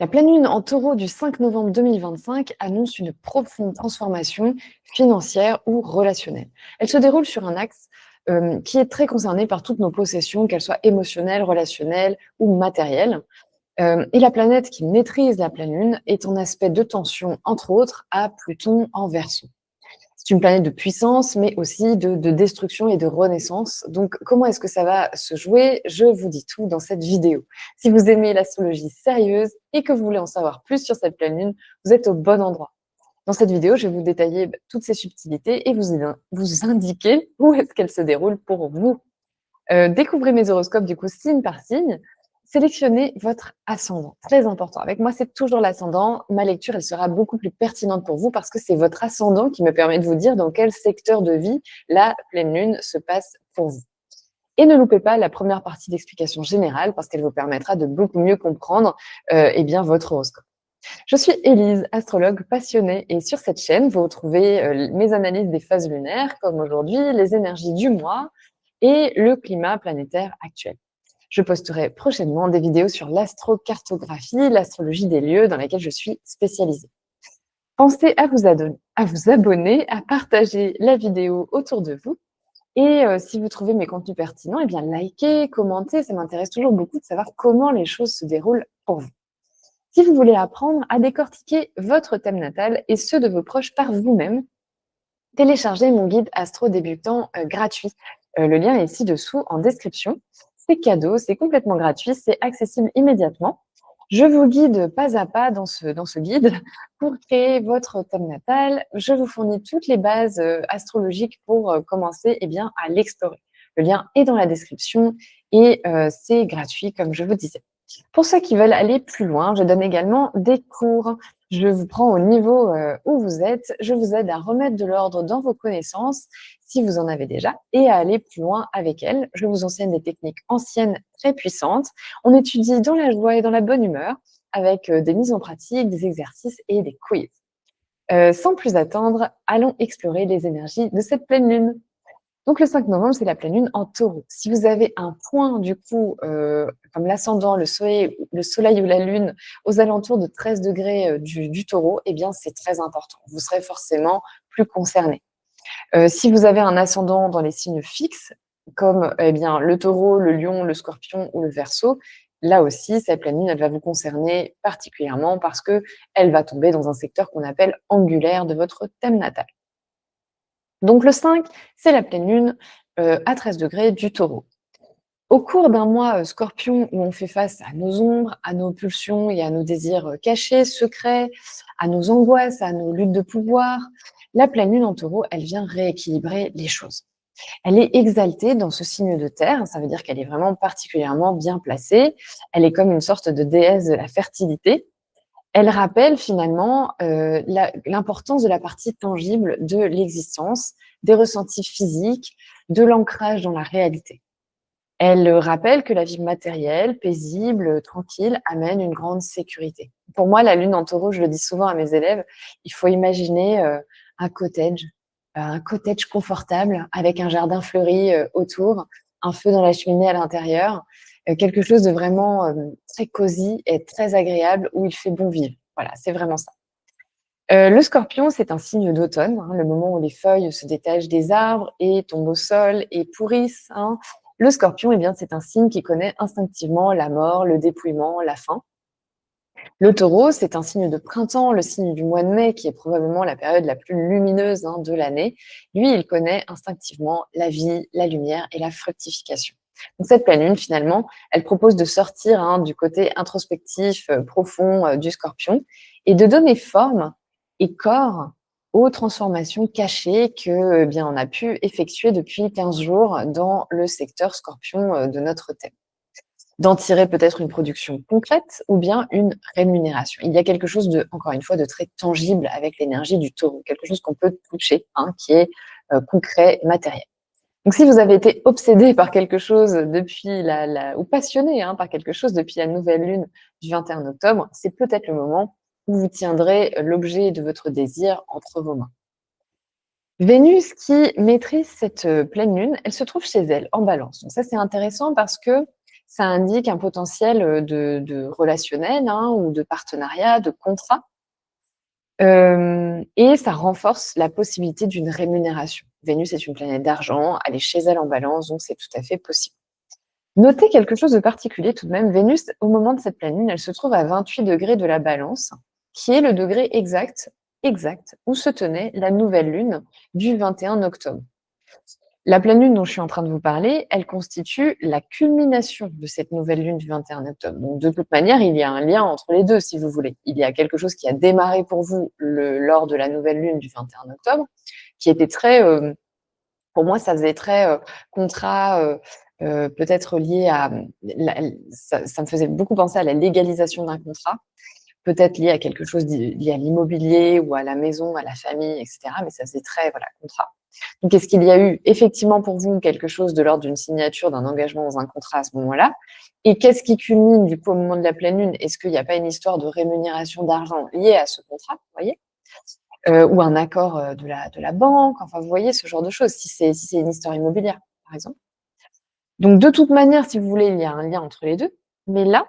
La pleine lune en taureau du 5 novembre 2025 annonce une profonde transformation financière ou relationnelle. Elle se déroule sur un axe qui est très concerné par toutes nos possessions, qu'elles soient émotionnelles, relationnelles ou matérielles. Et la planète qui maîtrise la pleine lune est en aspect de tension, entre autres, à Pluton en Verseau. C'est une planète de puissance, mais aussi de destruction et de renaissance. Donc, comment est-ce que ça va se jouer? Je vous dis tout dans cette vidéo. Si vous aimez l'astrologie sérieuse et que vous voulez en savoir plus sur cette pleine lune, vous êtes au bon endroit. Dans cette vidéo, je vais vous détailler toutes ces subtilités et vous indiquer où est-ce qu'elles se déroulent pour vous. Découvrez mes horoscopes du coup signe par signe. Sélectionnez votre ascendant, très important. Avec moi, c'est toujours l'ascendant. Ma lecture, elle sera beaucoup plus pertinente pour vous parce que c'est votre ascendant qui me permet de vous dire dans quel secteur de vie la pleine lune se passe pour vous. Et ne loupez pas la première partie d'explication générale parce qu'elle vous permettra de beaucoup mieux comprendre votre horoscope. Je suis Élise, astrologue passionnée, et sur cette chaîne, vous retrouvez mes analyses des phases lunaires, comme aujourd'hui, les énergies du mois et le climat planétaire actuel. Je posterai prochainement des vidéos sur l'astrocartographie, l'astrologie des lieux dans laquelle je suis spécialisée. Pensez à vous abonner, à partager la vidéo autour de vous. Et si vous trouvez mes contenus pertinents, eh bien likez, commentez, ça m'intéresse toujours beaucoup de savoir comment les choses se déroulent pour vous. Si vous voulez apprendre à décortiquer votre thème natal et ceux de vos proches par vous-même, téléchargez mon guide Astro débutant gratuit. Le lien est ci-dessous en description. C'est cadeau, c'est complètement gratuit, c'est accessible immédiatement. Je vous guide pas à pas dans ce guide pour créer votre thème natal. Je vous fournis toutes les bases astrologiques pour commencer à l'explorer. Le lien est dans la description et c'est gratuit comme je vous disais. Pour ceux qui veulent aller plus loin, je donne également des cours. Je vous prends au niveau où vous êtes. Je vous aide à remettre de l'ordre dans vos connaissances, si vous en avez déjà, et à aller plus loin avec elles. Je vous enseigne des techniques anciennes très puissantes. On étudie dans la joie et dans la bonne humeur, avec des mises en pratique, des exercices et des quiz. Sans plus attendre, allons explorer les énergies de cette pleine lune. Donc le 5 novembre, c'est la pleine lune en taureau. Si vous avez un point, du coup, comme l'ascendant, le soleil ou la lune, aux alentours de 13 degrés du taureau, eh bien, c'est très important. Vous serez forcément plus concerné. Si vous avez un ascendant dans les signes fixes, comme le taureau, le lion, le scorpion ou le verseau, là aussi, cette pleine lune, elle va vous concerner particulièrement parce qu'elle va tomber dans un secteur qu'on appelle angulaire de votre thème natal. Donc le 5, c'est la pleine lune à 13 degrés du taureau. Au cours d'un mois scorpion où on fait face à nos ombres, à nos pulsions et à nos désirs cachés, secrets, à nos angoisses, à nos luttes de pouvoir, la pleine lune en taureau, elle vient rééquilibrer les choses. Elle est exaltée dans ce signe de terre, ça veut dire qu'elle est vraiment particulièrement bien placée. Elle est comme une sorte de déesse de la fertilité. Elle rappelle finalement l'importance de la partie tangible de l'existence, des ressentis physiques, de l'ancrage dans la réalité. Elle rappelle que la vie matérielle, paisible, tranquille, amène une grande sécurité. Pour moi, la lune en taureau, je le dis souvent à mes élèves, il faut imaginer un cottage confortable avec un jardin fleuri autour, un feu dans la cheminée à l'intérieur, quelque chose de vraiment très cosy et très agréable où il fait bon vivre. Voilà, c'est vraiment ça. Le scorpion, c'est un signe d'automne, hein, le moment où les feuilles se détachent des arbres et tombent au sol et pourrissent. Hein. Le scorpion, eh bien, c'est un signe qui connaît instinctivement la mort, le dépouillement, la fin. Le taureau, c'est un signe de printemps, le signe du mois de mai, qui est probablement la période la plus lumineuse de l'année. Lui, il connaît instinctivement la vie, la lumière et la fructification. Donc cette pleine lune, finalement, elle propose de sortir du côté introspectif, profond du scorpion et de donner forme et corps aux transformations cachées que, on a pu effectuer depuis 15 jours dans le secteur scorpion de notre thème. D'en tirer peut-être une production concrète ou bien une rémunération. Il y a quelque chose encore une fois, de très tangible avec l'énergie du taureau, quelque chose qu'on peut toucher, qui est concret, matériel. Donc si vous avez été obsédé par quelque chose depuis ou passionné par quelque chose depuis la nouvelle lune du 21 octobre, c'est peut-être le moment où vous tiendrez l'objet de votre désir entre vos mains. Vénus qui maîtrise cette pleine lune, elle se trouve chez elle, en balance. Donc ça, c'est intéressant parce que Ça indique un potentiel, de relationnel, hein, ou de partenariat, de contrat. Et ça renforce la possibilité d'une rémunération. Vénus est une planète d'argent, elle est chez elle en Balance, donc c'est tout à fait possible. Notez quelque chose de particulier tout de même, Vénus, au moment de cette pleine lune, elle se trouve à 28 degrés de la Balance, qui est le degré exact où se tenait la nouvelle lune du 21 octobre. La pleine lune dont je suis en train de vous parler, elle constitue la culmination de cette nouvelle lune du 21 octobre. Donc, de toute manière, il y a un lien entre les deux, si vous voulez. Il y a quelque chose qui a démarré pour vous lors de la nouvelle lune du 21 octobre, qui était très, pour moi, ça faisait très contrat, peut-être lié à, ça me faisait beaucoup penser à la légalisation d'un contrat, peut-être lié à quelque chose lié à l'immobilier ou à la maison, à la famille, etc. Mais ça faisait très, voilà, contrat. Donc, est-ce qu'il y a eu effectivement pour vous quelque chose de l'ordre d'une signature, d'un engagement dans un contrat à ce moment-là? Et qu'est-ce qui culmine du coup au moment de la pleine lune? Est-ce qu'il n'y a pas une histoire de rémunération d'argent liée à ce contrat, vous voyez? Ou un accord de la banque, enfin vous voyez ce genre de choses, si c'est une histoire immobilière, par exemple. Donc de toute manière, si vous voulez, il y a un lien entre les deux. Mais là,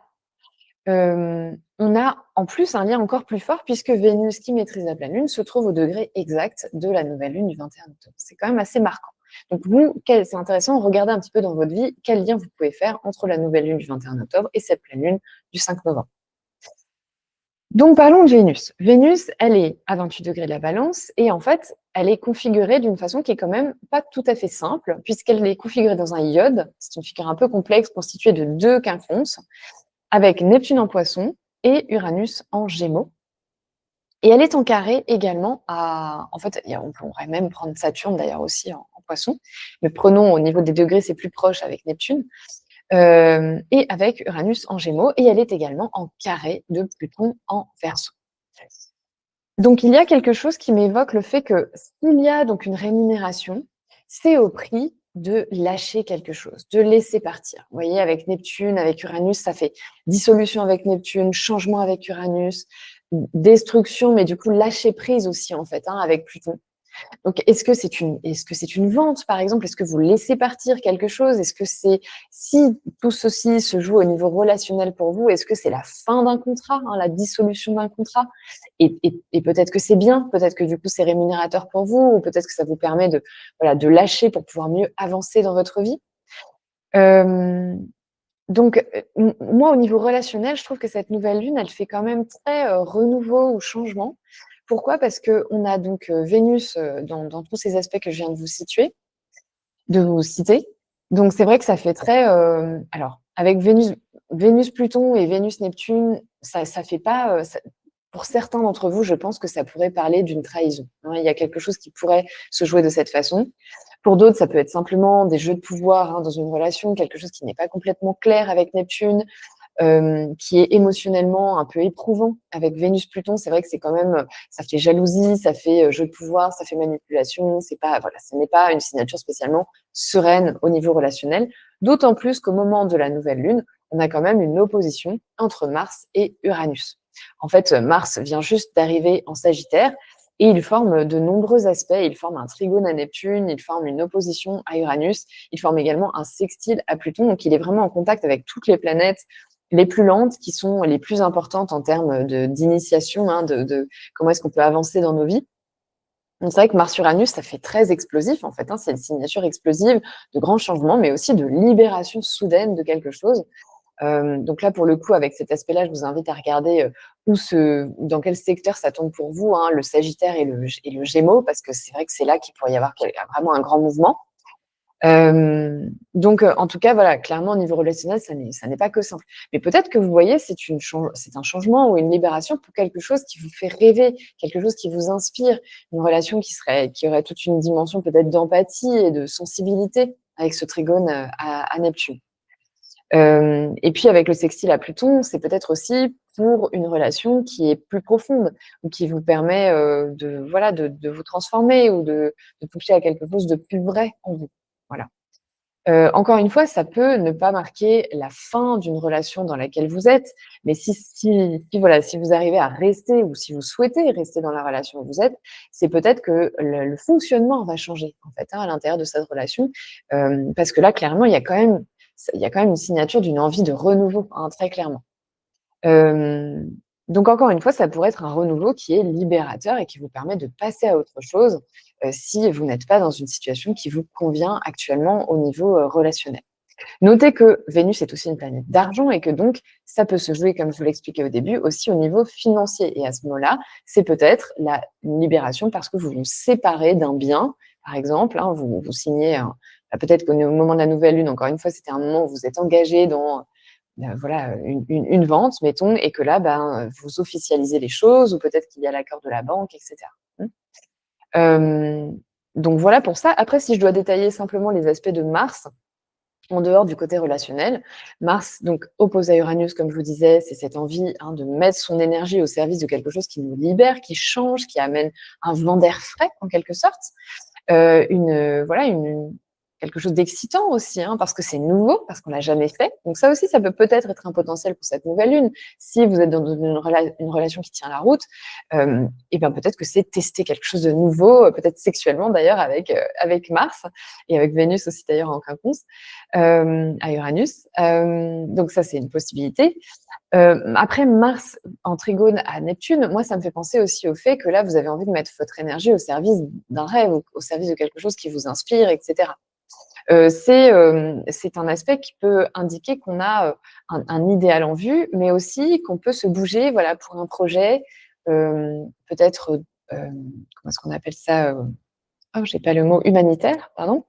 on a en plus un lien encore plus fort puisque Vénus, qui maîtrise la pleine lune, se trouve au degré exact de la nouvelle lune du 21 octobre. C'est quand même assez marquant. Donc vous, c'est intéressant, regardez un petit peu dans votre vie quel lien vous pouvez faire entre la nouvelle lune du 21 octobre et cette pleine lune du 5 novembre. Donc parlons de Vénus. Vénus, elle est à 28 degrés de la Balance et en fait, elle est configurée d'une façon qui est quand même pas tout à fait simple puisqu'elle est configurée dans un iode. C'est une figure un peu complexe constituée de 2 quinconces avec Neptune en Poisson et Uranus en Gémeaux. Et elle est en carré également à… En fait, on pourrait même prendre Saturne d'ailleurs aussi en Poisson, mais prenons au niveau des degrés, c'est plus proche avec Neptune. Et avec Uranus en Gémeaux, et elle est également en carré de Pluton en Verseau. Donc il y a quelque chose qui m'évoque le fait que s'il y a donc une rémunération, c'est au prix de lâcher quelque chose, de laisser partir. Vous voyez, avec Neptune, avec Uranus, ça fait dissolution avec Neptune, changement avec Uranus, destruction, mais du coup lâcher prise aussi en fait, hein, avec Pluton. Donc, est-ce que c'est une vente, par exemple? Est-ce que vous laissez partir quelque chose? Est-ce que c'est, si tout ceci se joue au niveau relationnel pour vous, est-ce que c'est la fin d'un contrat, hein, la dissolution d'un contrat? Et peut-être que c'est bien, peut-être que du coup c'est rémunérateur pour vous, ou peut-être que ça vous permet de, voilà, de lâcher pour pouvoir mieux avancer dans votre vie. Donc, moi, au niveau relationnel, je trouve que cette nouvelle lune, elle fait quand même très renouveau ou changement. Pourquoi? Parce qu'on a donc Vénus dans tous ces aspects que je viens de vous citer. Donc, c'est vrai que ça fait très… alors, avec Vénus-Pluton et Vénus-Neptune, ça fait pas… pour certains d'entre vous, je pense que ça pourrait parler d'une trahison, hein. Il y a quelque chose qui pourrait se jouer de cette façon. Pour d'autres, ça peut être simplement des jeux de pouvoir, hein, dans une relation, quelque chose qui n'est pas complètement clair avec Neptune, qui est émotionnellement un peu éprouvant avec Vénus-Pluton. C'est vrai que c'est quand même, ça fait jalousie, ça fait jeu de pouvoir, ça fait manipulation. C'est pas, voilà, ce n'est pas une signature spécialement sereine au niveau relationnel. D'autant plus qu'au moment de la nouvelle lune, on a quand même une opposition entre Mars et Uranus. En fait, Mars vient juste d'arriver en Sagittaire et il forme de nombreux aspects. Il forme un trigone à Neptune, il forme une opposition à Uranus, il forme également un sextile à Pluton. Donc, il est vraiment en contact avec toutes les planètes les plus lentes qui sont les plus importantes en termes d'initiation, hein, de comment est-ce qu'on peut avancer dans nos vies. Donc, c'est vrai que Mars-Uranus, ça fait très explosif en fait, hein, c'est une signature explosive de grands changements, mais aussi de libération soudaine de quelque chose. Donc là, pour le coup, avec cet aspect-là, je vous invite à regarder dans quel secteur ça tombe pour vous, hein, le Sagittaire et le Gémeaux, parce que c'est vrai que c'est là qu'il pourrait y avoir vraiment un grand mouvement. Donc, en tout cas, voilà, clairement, au niveau relationnel, ça n'est pas que simple. Mais peut-être que vous voyez, c'est un changement ou une libération pour quelque chose qui vous fait rêver, quelque chose qui vous inspire, une relation qui aurait toute une dimension peut-être d'empathie et de sensibilité avec ce trigone à Neptune. Et puis avec le sextile à Pluton, c'est peut-être aussi pour une relation qui est plus profonde ou qui vous permet de vous transformer ou de toucher à quelque chose de plus vrai en vous. Voilà. Encore une fois, ça peut ne pas marquer la fin d'une relation dans laquelle vous êtes, mais si vous arrivez à rester ou si vous souhaitez rester dans la relation où vous êtes, c'est peut-être que le fonctionnement va changer en fait, hein, à l'intérieur de cette relation, parce que là, clairement, il y a quand même il y a quand même une signature d'une envie de renouveau, hein, très clairement. Hem, donc encore une fois, ça pourrait être un renouveau qui est libérateur et qui vous permet de passer à autre chose, si vous n'êtes pas dans une situation qui vous convient actuellement au niveau, relationnel. Notez que Vénus est aussi une planète d'argent et que donc ça peut se jouer, comme je vous l'expliquais au début, aussi au niveau financier. Et à ce moment-là, c'est peut-être une libération parce que vous vous séparez d'un bien, par exemple, hein, vous signez peut-être qu'au moment de la nouvelle lune, encore une fois, c'était un moment où vous êtes engagé dans voilà, une vente, mettons, et que là, ben, vous officialisez les choses, ou peut-être qu'il y a l'accord de la banque, etc. Donc voilà pour ça. Après, si je dois détailler simplement les aspects de Mars, en dehors du côté relationnel, Mars, donc opposé à Uranus, comme je vous disais, c'est cette envie, hein, de mettre son énergie au service de quelque chose qui nous libère, qui change, qui amène un vent d'air frais, en quelque sorte. Voilà, quelque chose d'excitant aussi, hein, parce que c'est nouveau, parce qu'on l'a jamais fait. Donc ça aussi, ça peut peut-être être un potentiel pour cette nouvelle lune. Si vous êtes dans une relation qui tient la route, et bien peut-être que c'est tester quelque chose de nouveau, peut-être sexuellement d'ailleurs avec Mars et avec Vénus aussi d'ailleurs en quinconce, à Uranus. Donc ça, c'est une possibilité. Après Mars en trigone à Neptune, moi, ça me fait penser aussi au fait que là, vous avez envie de mettre votre énergie au service d'un rêve, au service de quelque chose qui vous inspire, etc. C'est un aspect qui peut indiquer qu'on a un idéal en vue, mais aussi qu'on peut se bouger, voilà, pour un projet, peut-être, comment est-ce qu'on appelle ça? Oh, j'ai pas le mot, humanitaire, pardon,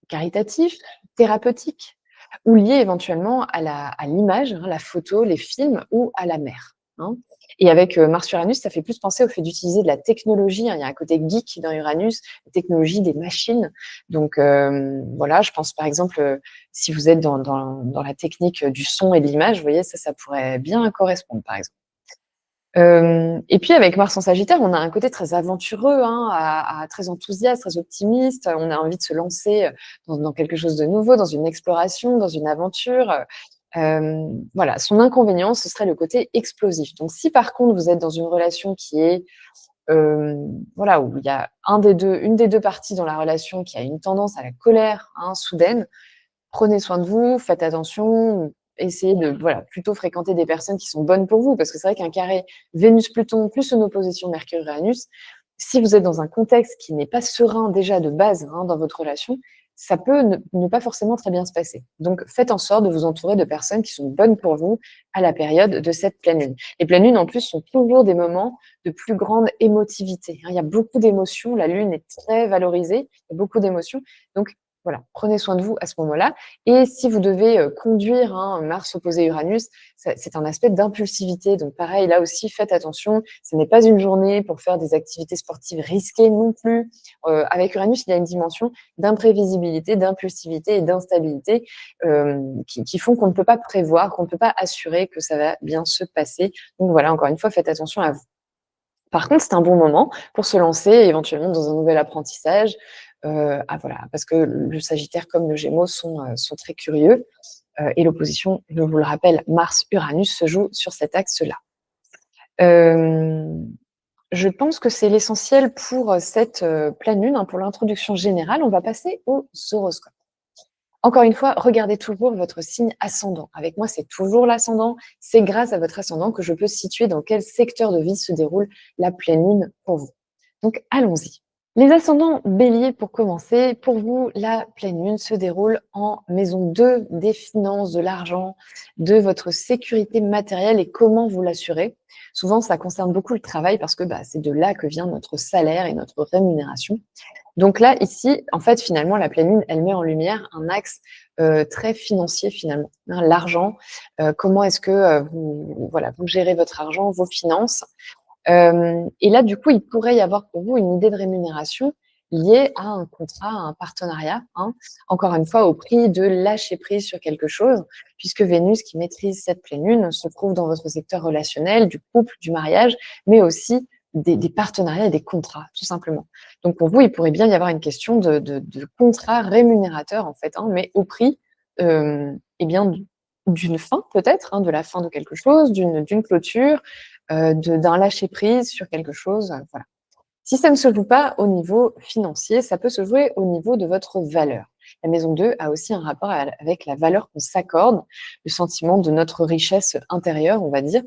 caritatif, thérapeutique, ou lié éventuellement à l'image, hein, la photo, les films ou à la mer, hein. Et avec Mars-Uranus, ça fait plus penser au fait d'utiliser de la technologie, hein. Il y a un côté geek dans Uranus, la technologie, des machines. Donc voilà, je pense par exemple, si vous êtes dans la technique du son et de l'image, vous voyez, ça pourrait bien correspondre, par exemple. Et puis avec Mars en Sagittaire, on a un côté très aventureux, hein, très enthousiaste, très optimiste. On a envie de se lancer dans quelque chose de nouveau, dans une exploration, dans une aventure. Voilà, son inconvénient, ce serait le côté explosif. Donc si par contre vous êtes dans une relation qui est voilà, où il y a une des deux parties dans la relation qui a une tendance à la colère, hein, soudaine, prenez soin de vous, faites attention, essayez de, voilà, plutôt fréquenter des personnes qui sont bonnes pour vous, parce que c'est vrai qu'un carré Vénus-Pluton plus une opposition Mercure-Uranus, si vous êtes dans un contexte qui n'est pas serein déjà de base, hein, dans votre relation, ça peut ne pas forcément très bien se passer. Donc faites en sorte de vous entourer de personnes qui sont bonnes pour vous à la période de cette pleine lune. Les pleines lunes, en plus, sont toujours des moments de plus grande émotivité, hein. Il y a beaucoup d'émotions, la lune est très valorisée, il y a beaucoup d'émotions. Donc voilà, prenez soin de vous à ce moment-là. Et si vous devez conduire, hein, Mars opposé Uranus, c'est un aspect d'impulsivité. Donc pareil, là aussi, faites attention. Ce n'est pas une journée pour faire des activités sportives risquées non plus. Avec Uranus, il y a une dimension d'imprévisibilité, d'impulsivité et d'instabilité qui font qu'on ne peut pas prévoir, qu'on ne peut pas assurer que ça va bien se passer. Donc voilà, encore une fois, faites attention à vous. Par contre, c'est un bon moment pour se lancer éventuellement dans un nouvel apprentissage, voilà, parce que le Sagittaire comme le Gémeaux sont très curieux, et l'opposition, je vous le rappelle, Mars-Uranus se joue sur cet axe-là. Hem, je pense que c'est l'essentiel pour cette pleine lune, hein, pour l'introduction générale. On va passer aux horoscopes. Encore une fois, regardez toujours votre signe ascendant. Avec moi, c'est toujours l'ascendant. C'est grâce à votre ascendant que je peux situer dans quel secteur de vie se déroule la pleine lune pour vous. Donc, allons-y. Les ascendants béliers, pour commencer, pour vous, la pleine lune se déroule en maison 2 des finances, de l'argent, de votre sécurité matérielle et comment vous l'assurez. Souvent, ça concerne beaucoup le travail parce que c'est de là que vient notre salaire et notre rémunération. Donc là, ici, en fait, finalement, la pleine lune, elle met en lumière un axe très financier, finalement, hein, l'argent. Comment est-ce que voilà, vous gérez votre argent, vos finances. Et là, du coup, il pourrait y avoir pour vous une idée de rémunération liée à un contrat, à un partenariat, hein. Encore une fois, au prix de lâcher prise sur quelque chose, puisque Vénus, qui maîtrise cette pleine lune, se trouve dans votre secteur relationnel, du couple, du mariage, mais aussi des partenariats et des contrats, tout simplement. Donc pour vous, il pourrait bien y avoir une question de contrat rémunérateur, en fait, hein, mais au prix eh bien, d'une fin, peut-être, hein, de la fin de quelque chose, d'une clôture, d'un lâcher-prise sur quelque chose, voilà. Si ça ne se joue pas au niveau financier, ça peut se jouer au niveau de votre valeur. La maison 2 a aussi un rapport avec la valeur qu'on s'accorde, le sentiment de notre richesse intérieure, on va dire.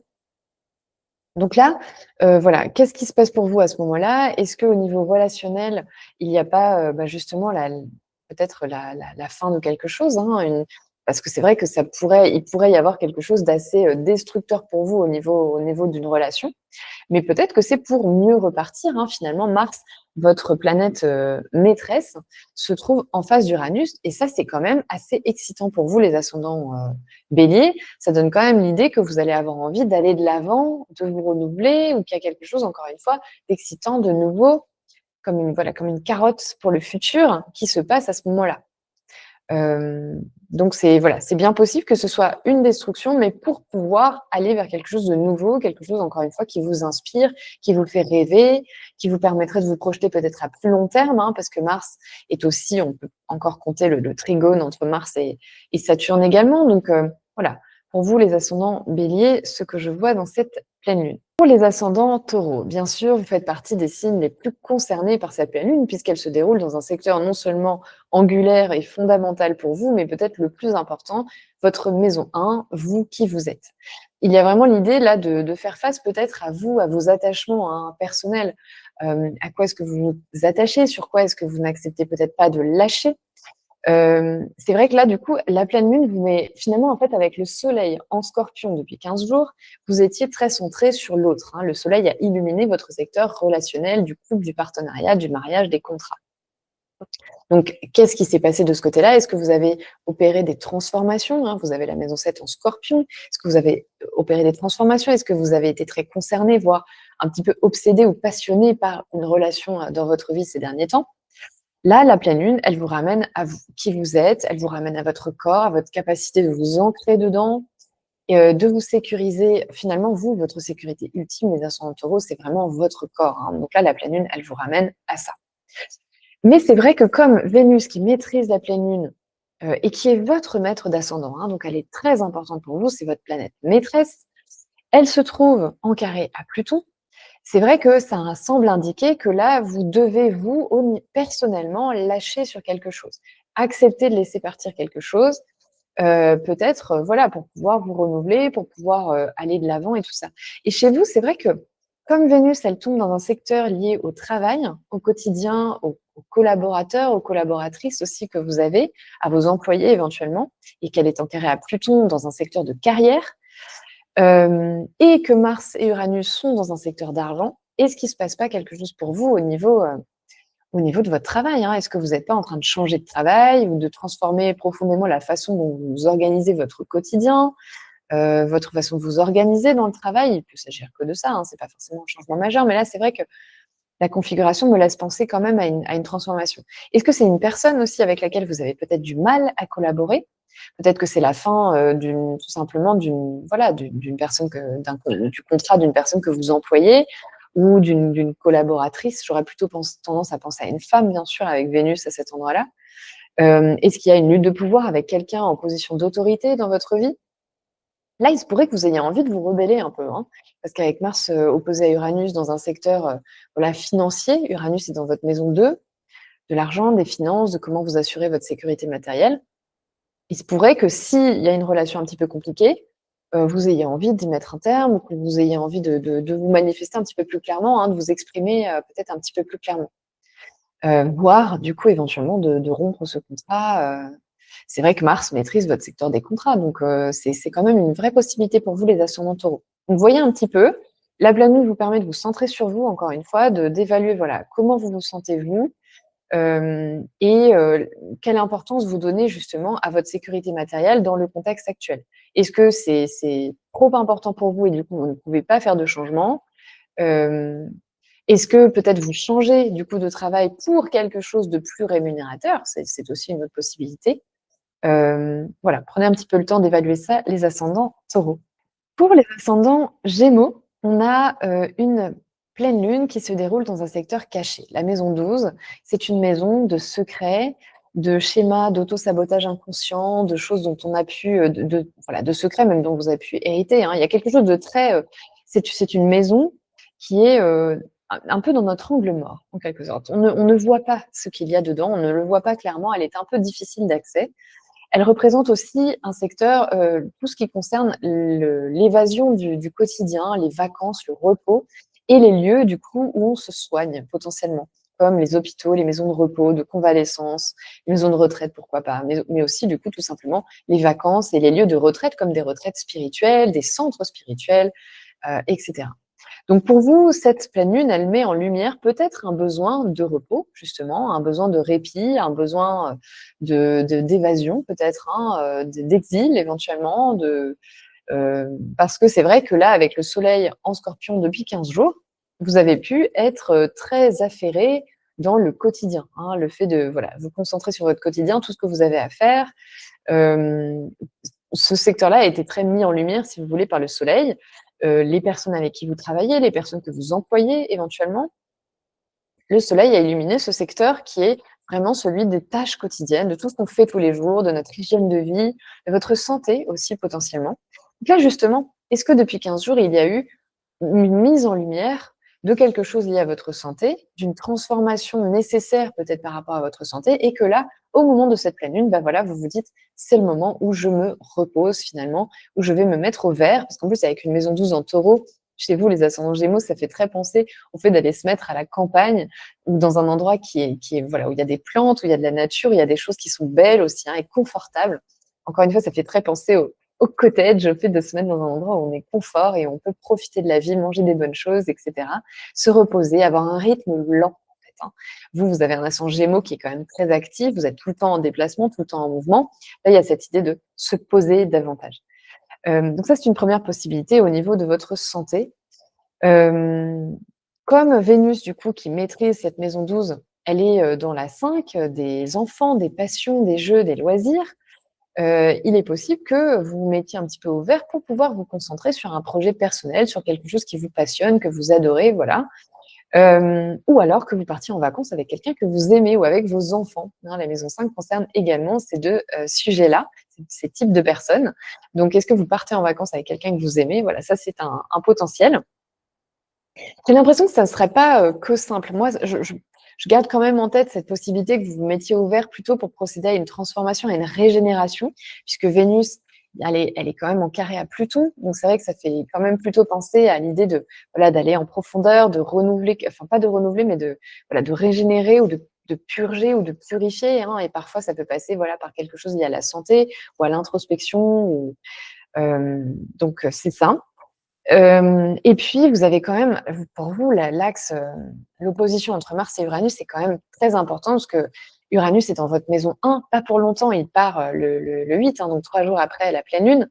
Donc là, voilà, qu'est-ce qui se passe pour vous à ce moment-là? Est-ce qu'au niveau relationnel, il n'y a pas, justement peut-être la fin de quelque chose, hein, parce que c'est vrai que il pourrait y avoir quelque chose d'assez, destructeur pour vous au niveau d'une relation. Mais peut-être que c'est pour mieux repartir, hein. Finalement, Mars, votre planète, maîtresse, se trouve en face d'Uranus et ça, c'est quand même assez excitant pour vous, les ascendants, Bélier. Ça donne quand même l'idée que vous allez avoir envie d'aller de l'avant, de vous renouveler ou qu'il y a quelque chose, encore une fois, d'excitant, de nouveau, comme une carotte pour le futur qui se passe à ce moment-là. Donc c'est bien possible que ce soit une destruction, mais pour pouvoir aller vers quelque chose de nouveau, quelque chose, encore une fois, qui vous inspire, qui vous fait rêver, qui vous permettrait de vous projeter peut-être à plus long terme, hein, parce que Mars est aussi, on peut encore compter le trigone entre Mars et Saturne également. Donc voilà, pour vous, les ascendants Bélier, ce que je vois dans cette pleine lune. Pour les ascendants Taureaux, bien sûr, vous faites partie des signes les plus concernés par cette pleine lune, puisqu'elle se déroule dans un secteur non seulement angulaire et fondamental pour vous, mais peut-être le plus important, votre maison 1, vous qui vous êtes. Il y a vraiment l'idée là de faire face peut-être à vous, à vos attachements, hein, personnels. À quoi est-ce que vous vous attachez? Sur quoi est-ce que vous n'acceptez peut-être pas de lâcher? C'est vrai que là, du coup, la pleine lune vous met finalement, en fait, avec le soleil en Scorpion depuis 15 jours, vous étiez très centré sur l'autre, hein. Le soleil a illuminé votre secteur relationnel, du couple, du partenariat, du mariage, des contrats. Donc, qu'est-ce qui s'est passé de ce côté-là? Est-ce que vous avez opéré des transformations, hein? Vous avez la maison 7 en Scorpion. Est-ce que vous avez opéré des transformations? Est-ce que vous avez été très concerné, voire un petit peu obsédé ou passionné par une relation, dans votre vie ces derniers temps? Là, la pleine lune, elle vous ramène à vous, qui vous êtes, elle vous ramène à votre corps, à votre capacité de vous ancrer dedans et de vous sécuriser. Finalement, vous, votre sécurité ultime, les ascendants Taureaux, c'est vraiment votre corps, hein. Donc là, la pleine lune, elle vous ramène à ça. Mais c'est vrai que comme Vénus qui maîtrise la pleine lune, et qui est votre maître d'ascendant, hein, donc elle est très importante pour vous, c'est votre planète maîtresse, elle se trouve en carré à Pluton. C'est vrai que ça semble indiquer que là, vous devez, vous, personnellement, lâcher sur quelque chose. Accepter de laisser partir quelque chose, peut-être, voilà, pour pouvoir vous renouveler, pour pouvoir, aller de l'avant et tout ça. Et chez vous, c'est vrai que comme Vénus, elle tombe dans un secteur lié au travail, au quotidien, aux collaborateurs, aux collaboratrices aussi que vous avez, à vos employés éventuellement, et qu'elle est enterrée à Pluton dans un secteur de carrière, et que Mars et Uranus sont dans un secteur d'argent, est-ce qu'il ne se passe pas quelque chose pour vous au niveau de votre travail, hein? Est-ce que vous n'êtes pas en train de changer de travail ou de transformer profondément la façon dont vous organisez votre quotidien, votre façon de vous organiser dans le travail? Il peut s'agir que de ça, hein, c'est pas forcément un changement majeur, mais là, c'est vrai que la configuration me laisse penser quand même à une transformation. Est-ce que c'est une personne aussi avec laquelle vous avez peut-être du mal à collaborer? Peut-être que c'est la fin, tout simplement d'une personne du contrat d'une personne que vous employez ou d'une collaboratrice. J'aurais plutôt tendance à penser à une femme, bien sûr, avec Vénus à cet endroit-là. Est-ce qu'il y a une lutte de pouvoir avec quelqu'un en position d'autorité dans votre vie? Là, il se pourrait que vous ayez envie de vous rebeller un peu, hein, parce qu'avec Mars, opposé à Uranus dans un secteur, voilà, financier, Uranus est dans votre maison 2, de l'argent, des finances, de comment vous assurer votre sécurité matérielle. Il se pourrait que s'il y a une relation un petit peu compliquée, vous ayez envie d'y mettre un terme ou que vous ayez envie de vous manifester un petit peu plus clairement, hein, de vous exprimer, peut-être un petit peu plus clairement. Voire du coup éventuellement de rompre ce contrat. C'est vrai que Mars maîtrise votre secteur des contrats, donc c'est quand même une vraie possibilité pour vous, les ascendants Taureaux. Donc voyez un petit peu, la pleine lune vous permet de vous centrer sur vous, encore une fois, d'évaluer, voilà, comment vous vous sentez vous, et quelle importance vous donnez justement à votre sécurité matérielle dans le contexte actuel. Est-ce que c'est trop important pour vous et du coup vous ne pouvez pas faire de changement? Hem, Est-ce que peut-être vous changez du coup de travail pour quelque chose de plus rémunérateur? C'est aussi une autre possibilité. Voilà, prenez un petit peu le temps d'évaluer ça, les ascendants Taureaux. Pour les ascendants Gémeaux, on a, une pleine lune qui se déroule dans un secteur caché. La maison 12, c'est une maison de secrets, de schémas d'auto-sabotage inconscient, de choses dont on a pu, voilà, de secrets même dont vous avez pu hériter, hein. Il y a quelque chose de très, c'est une maison qui est, un peu dans notre angle mort, en quelque sorte. On ne voit pas ce qu'il y a dedans, on ne le voit pas clairement, elle est un peu difficile d'accès. Elle représente aussi un secteur, tout ce qui concerne l'évasion du quotidien, les vacances, le repos et les lieux du coup où on se soigne potentiellement, comme les hôpitaux, les maisons de repos, de convalescence, les maisons de retraite pourquoi pas, mais aussi du coup tout simplement les vacances et les lieux de retraite comme des retraites spirituelles, des centres spirituels, et cetera. Donc pour vous, cette pleine lune, elle met en lumière peut-être un besoin de repos, justement, un besoin de répit, un besoin d'évasion peut-être, hein, d'exil éventuellement, parce que c'est vrai que là, avec le soleil en scorpion depuis 15 jours, vous avez pu être très affairé dans le quotidien, hein, le fait de voilà, vous concentrer sur votre quotidien, tout ce que vous avez à faire. Euh, Ce secteur-là a été très mis en lumière, si vous voulez, par le soleil. Les personnes avec qui vous travaillez, les personnes que vous employez éventuellement, le soleil a illuminé ce secteur qui est vraiment celui des tâches quotidiennes, de tout ce qu'on fait tous les jours, de notre hygiène de vie, de votre santé aussi potentiellement. Donc là, justement, est-ce que depuis 15 jours, il y a eu une mise en lumière de quelque chose lié à votre santé, d'une transformation nécessaire peut-être par rapport à votre santé, et que là, au moment de cette pleine lune, bah voilà, vous vous dites, c'est le moment où je me repose finalement, où je vais me mettre au vert, parce qu'en plus, avec une maison 12 en taureau, chez vous, les ascendants Gémeaux, ça fait très penser au fait d'aller se mettre à la campagne ou dans un endroit qui est voilà, où il y a des plantes, où il y a de la nature, il y a des choses qui sont belles aussi, hein, et confortables. Encore une fois, ça fait très penser au cottage, au fait de se mettre dans un endroit où on est confort et on peut profiter de la vie, manger des bonnes choses, et cetera. Se reposer, avoir un rythme lent, en fait, hein. Vous avez un ascendant Gémeaux qui est quand même très actif, vous êtes tout le temps en déplacement, tout le temps en mouvement. Là, il y a cette idée de se poser davantage. Donc ça, c'est une première possibilité au niveau de votre santé. Hem, Comme Vénus, du coup, qui maîtrise cette maison 12, elle est, dans la 5, des enfants, des passions, des jeux, des loisirs, il est possible que vous vous mettiez un petit peu au vert pour pouvoir vous concentrer sur un projet personnel, sur quelque chose qui vous passionne, que vous adorez, voilà. Ou alors que vous partiez en vacances avec quelqu'un que vous aimez ou avec vos enfants, hein. La maison 5 concerne également ces 2 sujets-là, ces types de personnes. Donc est-ce que vous partez en vacances avec quelqu'un que vous aimez? Voilà, ça c'est un potentiel. J'ai l'impression que ça ne serait pas, que simple. Moi, je garde quand même en tête cette possibilité que vous vous mettiez au vert plutôt pour procéder à une transformation, à une régénération, puisque Vénus, elle est quand même en carré à Pluton. Donc c'est vrai que ça fait quand même plutôt penser à l'idée de, voilà, d'aller en profondeur, de renouveler, enfin pas de renouveler, mais de, voilà, de régénérer ou de purger ou de purifier, hein. Et parfois ça peut passer, voilà, par quelque chose lié à la santé ou à l'introspection ou, c'est ça. Et puis vous avez quand même, pour vous, l'axe, l'opposition entre Mars et Uranus est quand même très important parce que Uranus est dans votre maison 1, pas pour longtemps, il part, le 8, hein, donc 3 jours après la pleine lune,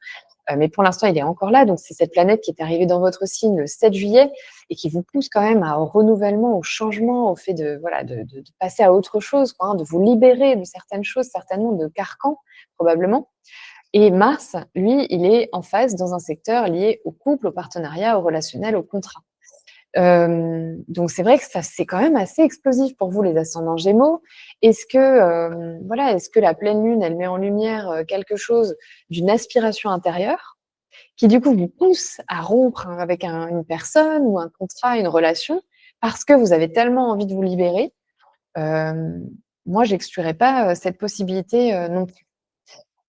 mais pour l'instant, il est encore là. Donc c'est cette planète qui est arrivée dans votre signe le 7 juillet et qui vous pousse quand même au renouvellement, au changement, au fait de, voilà, de passer à autre chose, quoi, hein, de vous libérer de certaines choses, certainement de carcans, probablement. Et Mars, lui, il est en phase dans un secteur lié au couple, au partenariat, au relationnel, au contrat. Donc c'est vrai que ça, c'est quand même assez explosif pour vous, les ascendants Gémeaux. Est-ce que, voilà, est-ce que la pleine lune, elle met en lumière, quelque chose d'une aspiration intérieure qui, du coup, vous pousse à rompre avec une personne ou un contrat, une relation, parce que vous avez tellement envie de vous libérer? Hem, Moi, j'exclurais pas, cette possibilité, non plus.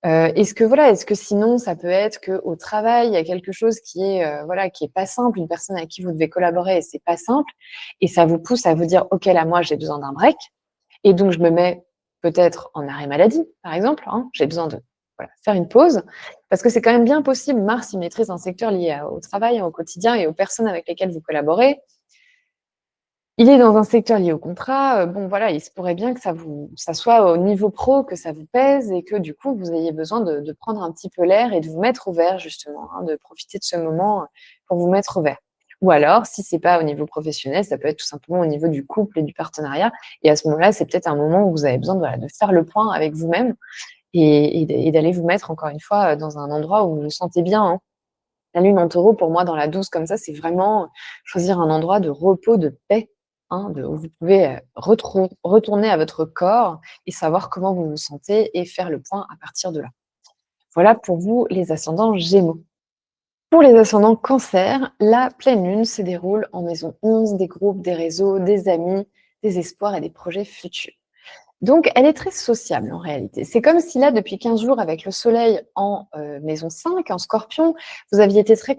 Est-ce que voilà, est-ce que sinon ça peut être qu'au travail, il y a quelque chose qui est, voilà, qui est pas simple, une personne avec qui vous devez collaborer et c'est pas simple et ça vous pousse à vous dire: «OK, là, moi, j'ai besoin d'un break et donc je me mets peut-être en arrêt maladie», par exemple, hein. J'ai besoin de, voilà, faire une pause parce que c'est quand même bien possible. Mars, il maîtrise un secteur lié au travail, au quotidien et aux personnes avec lesquelles vous collaborez. Il est dans un secteur lié au contrat, bon voilà, il se pourrait bien que ça soit au niveau pro que ça vous pèse et que du coup, vous ayez besoin de prendre un petit peu l'air et de vous mettre au vert justement, hein, de profiter de ce moment, pour vous mettre au vert. Ou alors, si c'est pas au niveau professionnel, ça peut être tout simplement au niveau du couple et du partenariat et à ce moment-là, c'est peut-être un moment où vous avez besoin de, voilà, de faire le point avec vous-même et d'aller vous mettre encore une fois, dans un endroit où vous vous sentez bien, hein. La lune en taureau, pour moi, dans la 12 comme ça, c'est vraiment choisir un endroit de repos, de paix, hein, où vous pouvez retourner à votre corps et savoir comment vous vous sentez et faire le point à partir de là. Voilà pour vous, les ascendants Gémeaux. Pour les ascendants Cancer, la pleine lune se déroule en maison 11, des groupes, des réseaux, des amis, des espoirs et des projets futurs. Donc, elle est très sociable en réalité. C'est comme si là, depuis 15 jours, avec le soleil en maison 5, en scorpion, vous aviez été très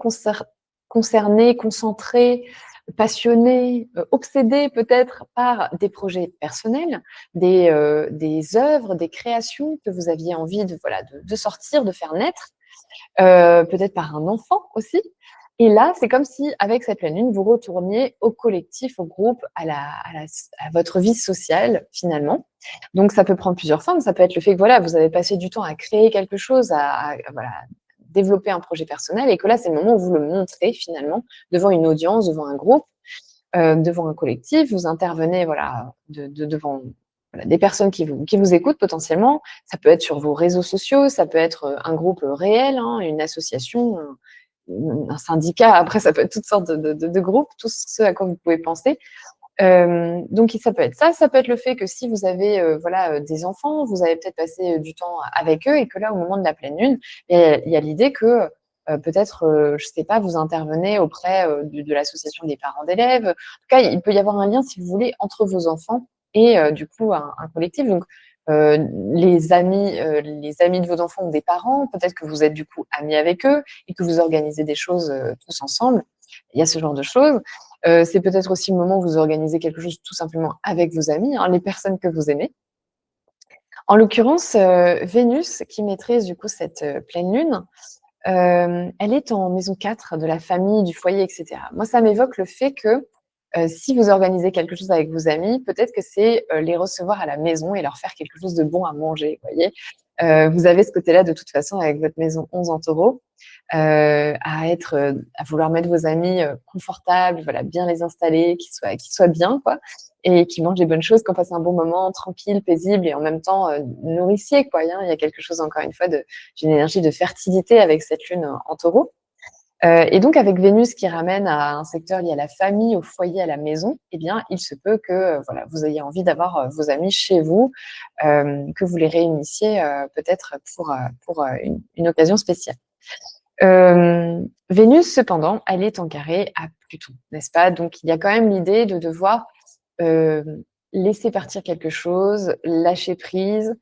concerné, concentré, passionné, obsédé peut-être par des projets personnels, des œuvres, des créations que vous aviez envie de sortir, de faire naître, peut-être par un enfant aussi. Et là, c'est comme si, avec cette pleine lune, vous retourniez au collectif, au groupe, à votre vie sociale, finalement. Donc, ça peut prendre plusieurs formes. Ça peut être le fait que voilà, vous avez passé du temps à créer quelque chose, voilà, développer un projet personnel, et que là, c'est le moment où vous le montrez, finalement, devant une audience, devant un groupe, devant un collectif. Vous intervenez voilà, devant voilà, des personnes qui vous écoutent potentiellement. Ça peut être sur vos réseaux sociaux, ça peut être un groupe réel, hein, une association, un syndicat. Après, ça peut être toutes sortes de groupes, tout ce à quoi vous pouvez penser. Donc, ça peut être ça. Ça peut être le fait que si vous avez des enfants, vous avez peut-être passé du temps avec eux et que là, au moment de la pleine lune, il y a l'idée que peut-être, je ne sais pas, vous intervenez auprès de l'association des parents d'élèves. En tout cas, il peut y avoir un lien, si vous voulez, entre vos enfants et du coup, un collectif. Donc, les amis de vos enfants ont des parents. Peut-être que vous êtes du coup amis avec eux et que vous organisez des choses tous ensemble. Il y a ce genre de choses. C'est peut-être aussi le moment où vous organisez quelque chose tout simplement avec vos amis, hein, les personnes que vous aimez. En l'occurrence, Vénus, qui maîtrise du coup cette pleine lune, elle est en maison 4 de la famille, du foyer, et cetera. Moi, ça m'évoque le fait que si vous organisez quelque chose avec vos amis, peut-être que c'est les recevoir à la maison et leur faire quelque chose de bon à manger, vous voyez. Vous avez ce côté-là de toute façon avec votre maison 11 en taureau, à vouloir mettre vos amis confortables, voilà, bien les installer, qu'ils soient bien, quoi, et qu'ils mangent des bonnes choses, qu'on passe un bon moment tranquille, paisible et en même temps nourricier, quoi. Il y a quelque chose, encore une fois, d'une énergie de fertilité avec cette lune en taureau. Et donc, avec Vénus qui ramène à un secteur lié à la famille, au foyer, à la maison, eh bien, il se peut que voilà, vous ayez envie d'avoir vos amis chez vous, que vous les réunissiez peut-être pour une occasion spéciale. Vénus, cependant, elle est en carré à Pluton, n'est-ce pas? Donc, il y a quand même l'idée de devoir euh, laisser partir quelque chose, lâcher prise,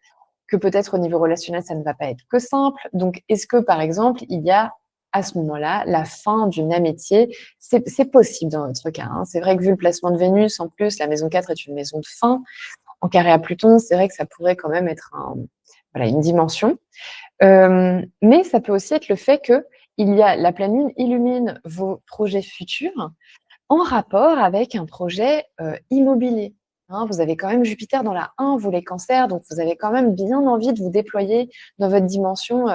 que peut-être au niveau relationnel, ça ne va pas être que simple. Donc, est-ce que, par exemple, il y a à ce moment-là la fin d'une amitié? C'est possible dans votre cas, hein. C'est vrai que vu le placement de Vénus, en plus, la maison 4 est une maison de fin. En carré à Pluton, c'est vrai que ça pourrait quand même être voilà, une dimension. Mais ça peut aussi être le fait que la pleine lune illumine vos projets futurs en rapport avec un projet immobilier. Hein, vous avez quand même Jupiter dans la 1, vous les cancers, donc vous avez quand même bien envie de vous déployer dans votre dimension,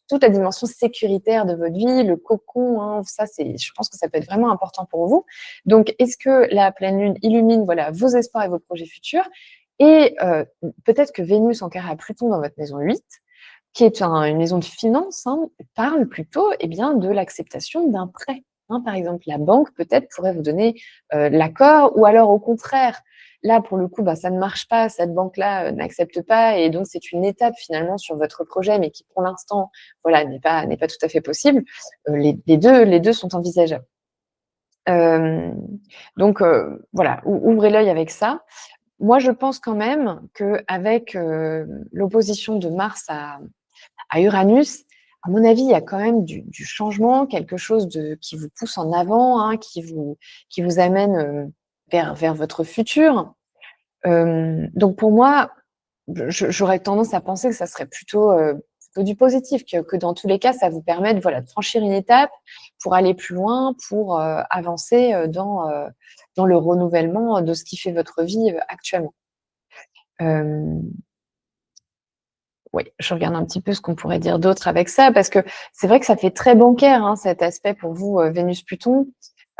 toute la dimension sécuritaire de votre vie, le cocon, hein, ça, je pense que ça peut être vraiment important pour vous. Donc, est-ce que la pleine lune illumine voilà, vos espoirs et vos projets futurs? Et peut-être que Vénus en carré à Pluton dans votre maison 8, qui est une maison de finance, hein, parle plutôt bien, de l'acceptation d'un prêt. Hein, par exemple, la banque peut-être pourrait vous donner l'accord, ou alors au contraire, là pour le coup, ça ne marche pas, cette banque-là n'accepte pas, et donc c'est une étape finalement sur votre projet, mais qui pour l'instant, voilà, n'est pas tout à fait possible. Les deux sont envisageables. Donc voilà, ouvrez l'œil avec ça. Moi, je pense quand même qu'avec l'opposition de Mars à Uranus, à mon avis, il y a quand même du changement, quelque chose qui vous pousse en avant, hein, qui vous amène vers votre futur. Donc pour moi, j'aurais tendance à penser que ça serait plutôt du positif, que dans tous les cas, ça vous permet de franchir une étape pour aller plus loin, pour avancer dans le renouvellement de ce qui fait votre vie actuellement. Oui, je regarde un petit peu ce qu'on pourrait dire d'autre avec ça, parce que c'est vrai que ça fait très bancaire, hein, cet aspect pour vous, Vénus-Pluton.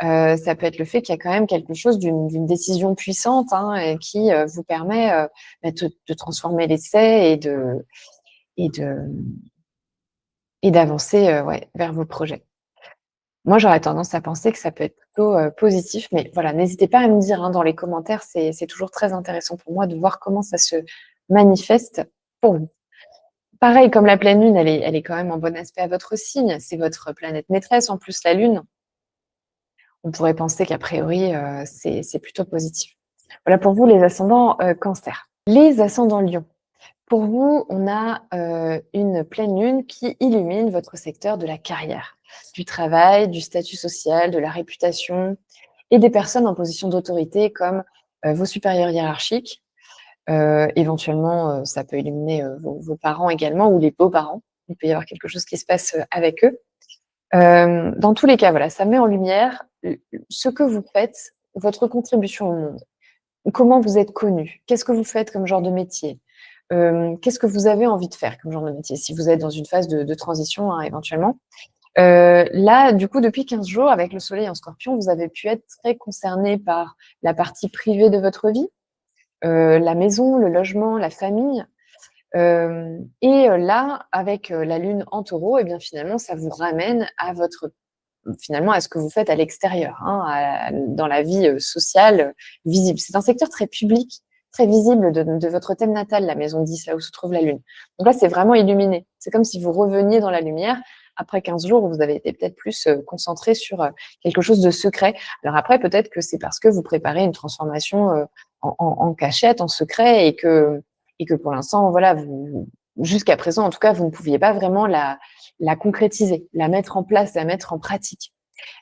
Ça peut être le fait qu'il y a quand même quelque chose d'une décision puissante, hein, et qui vous permet de transformer l'essai et d'avancer vers vos projets. Moi, j'aurais tendance à penser que ça peut être plutôt positif, mais voilà, n'hésitez pas à me dire, hein, dans les commentaires, c'est toujours très intéressant pour moi de voir comment ça se manifeste pour vous. Pareil, comme la pleine lune, elle est quand même en bon aspect à votre signe, c'est votre planète maîtresse, en plus la lune. On pourrait penser qu'a priori, c'est plutôt positif. Voilà pour vous les ascendants, Cancer. Les ascendants Lion. Pour vous, on a, une pleine lune qui illumine votre secteur de la carrière, du travail, du statut social, de la réputation et des personnes en position d'autorité comme, vos supérieurs hiérarchiques. Éventuellement, ça peut illuminer, vos parents également ou les beaux-parents. Il peut y avoir quelque chose qui se passe, avec eux. Dans tous les cas, voilà, ça met en lumière ce que vous faites, votre contribution au monde. Comment vous êtes connu? Qu'est-ce que vous faites comme genre de métier? Qu'est-ce que vous avez envie de faire comme genre de métier? Si vous êtes dans une phase de transition, hein, éventuellement. Là, du coup, depuis 15 jours, avec le soleil en scorpion, vous avez pu être très concerné par la partie privée de votre vie, la maison, le logement, la famille. Là, avec, la lune en taureau, et bien, finalement, ça vous ramène à votre finalement, à ce que vous faites à l'extérieur, hein, dans la vie sociale visible. C'est un secteur très public, très visible de votre thème natal, la maison 10, là où se trouve la Lune. Donc là, c'est vraiment illuminé. C'est comme si vous reveniez dans la lumière après 15 jours où vous avez été peut-être plus concentré sur quelque chose de secret. Alors après, peut-être que c'est parce que vous préparez une transformation en cachette, en secret, et que pour l'instant, voilà, jusqu'à présent, en tout cas, vous ne pouviez pas vraiment la concrétiser, la mettre en place, la mettre en pratique.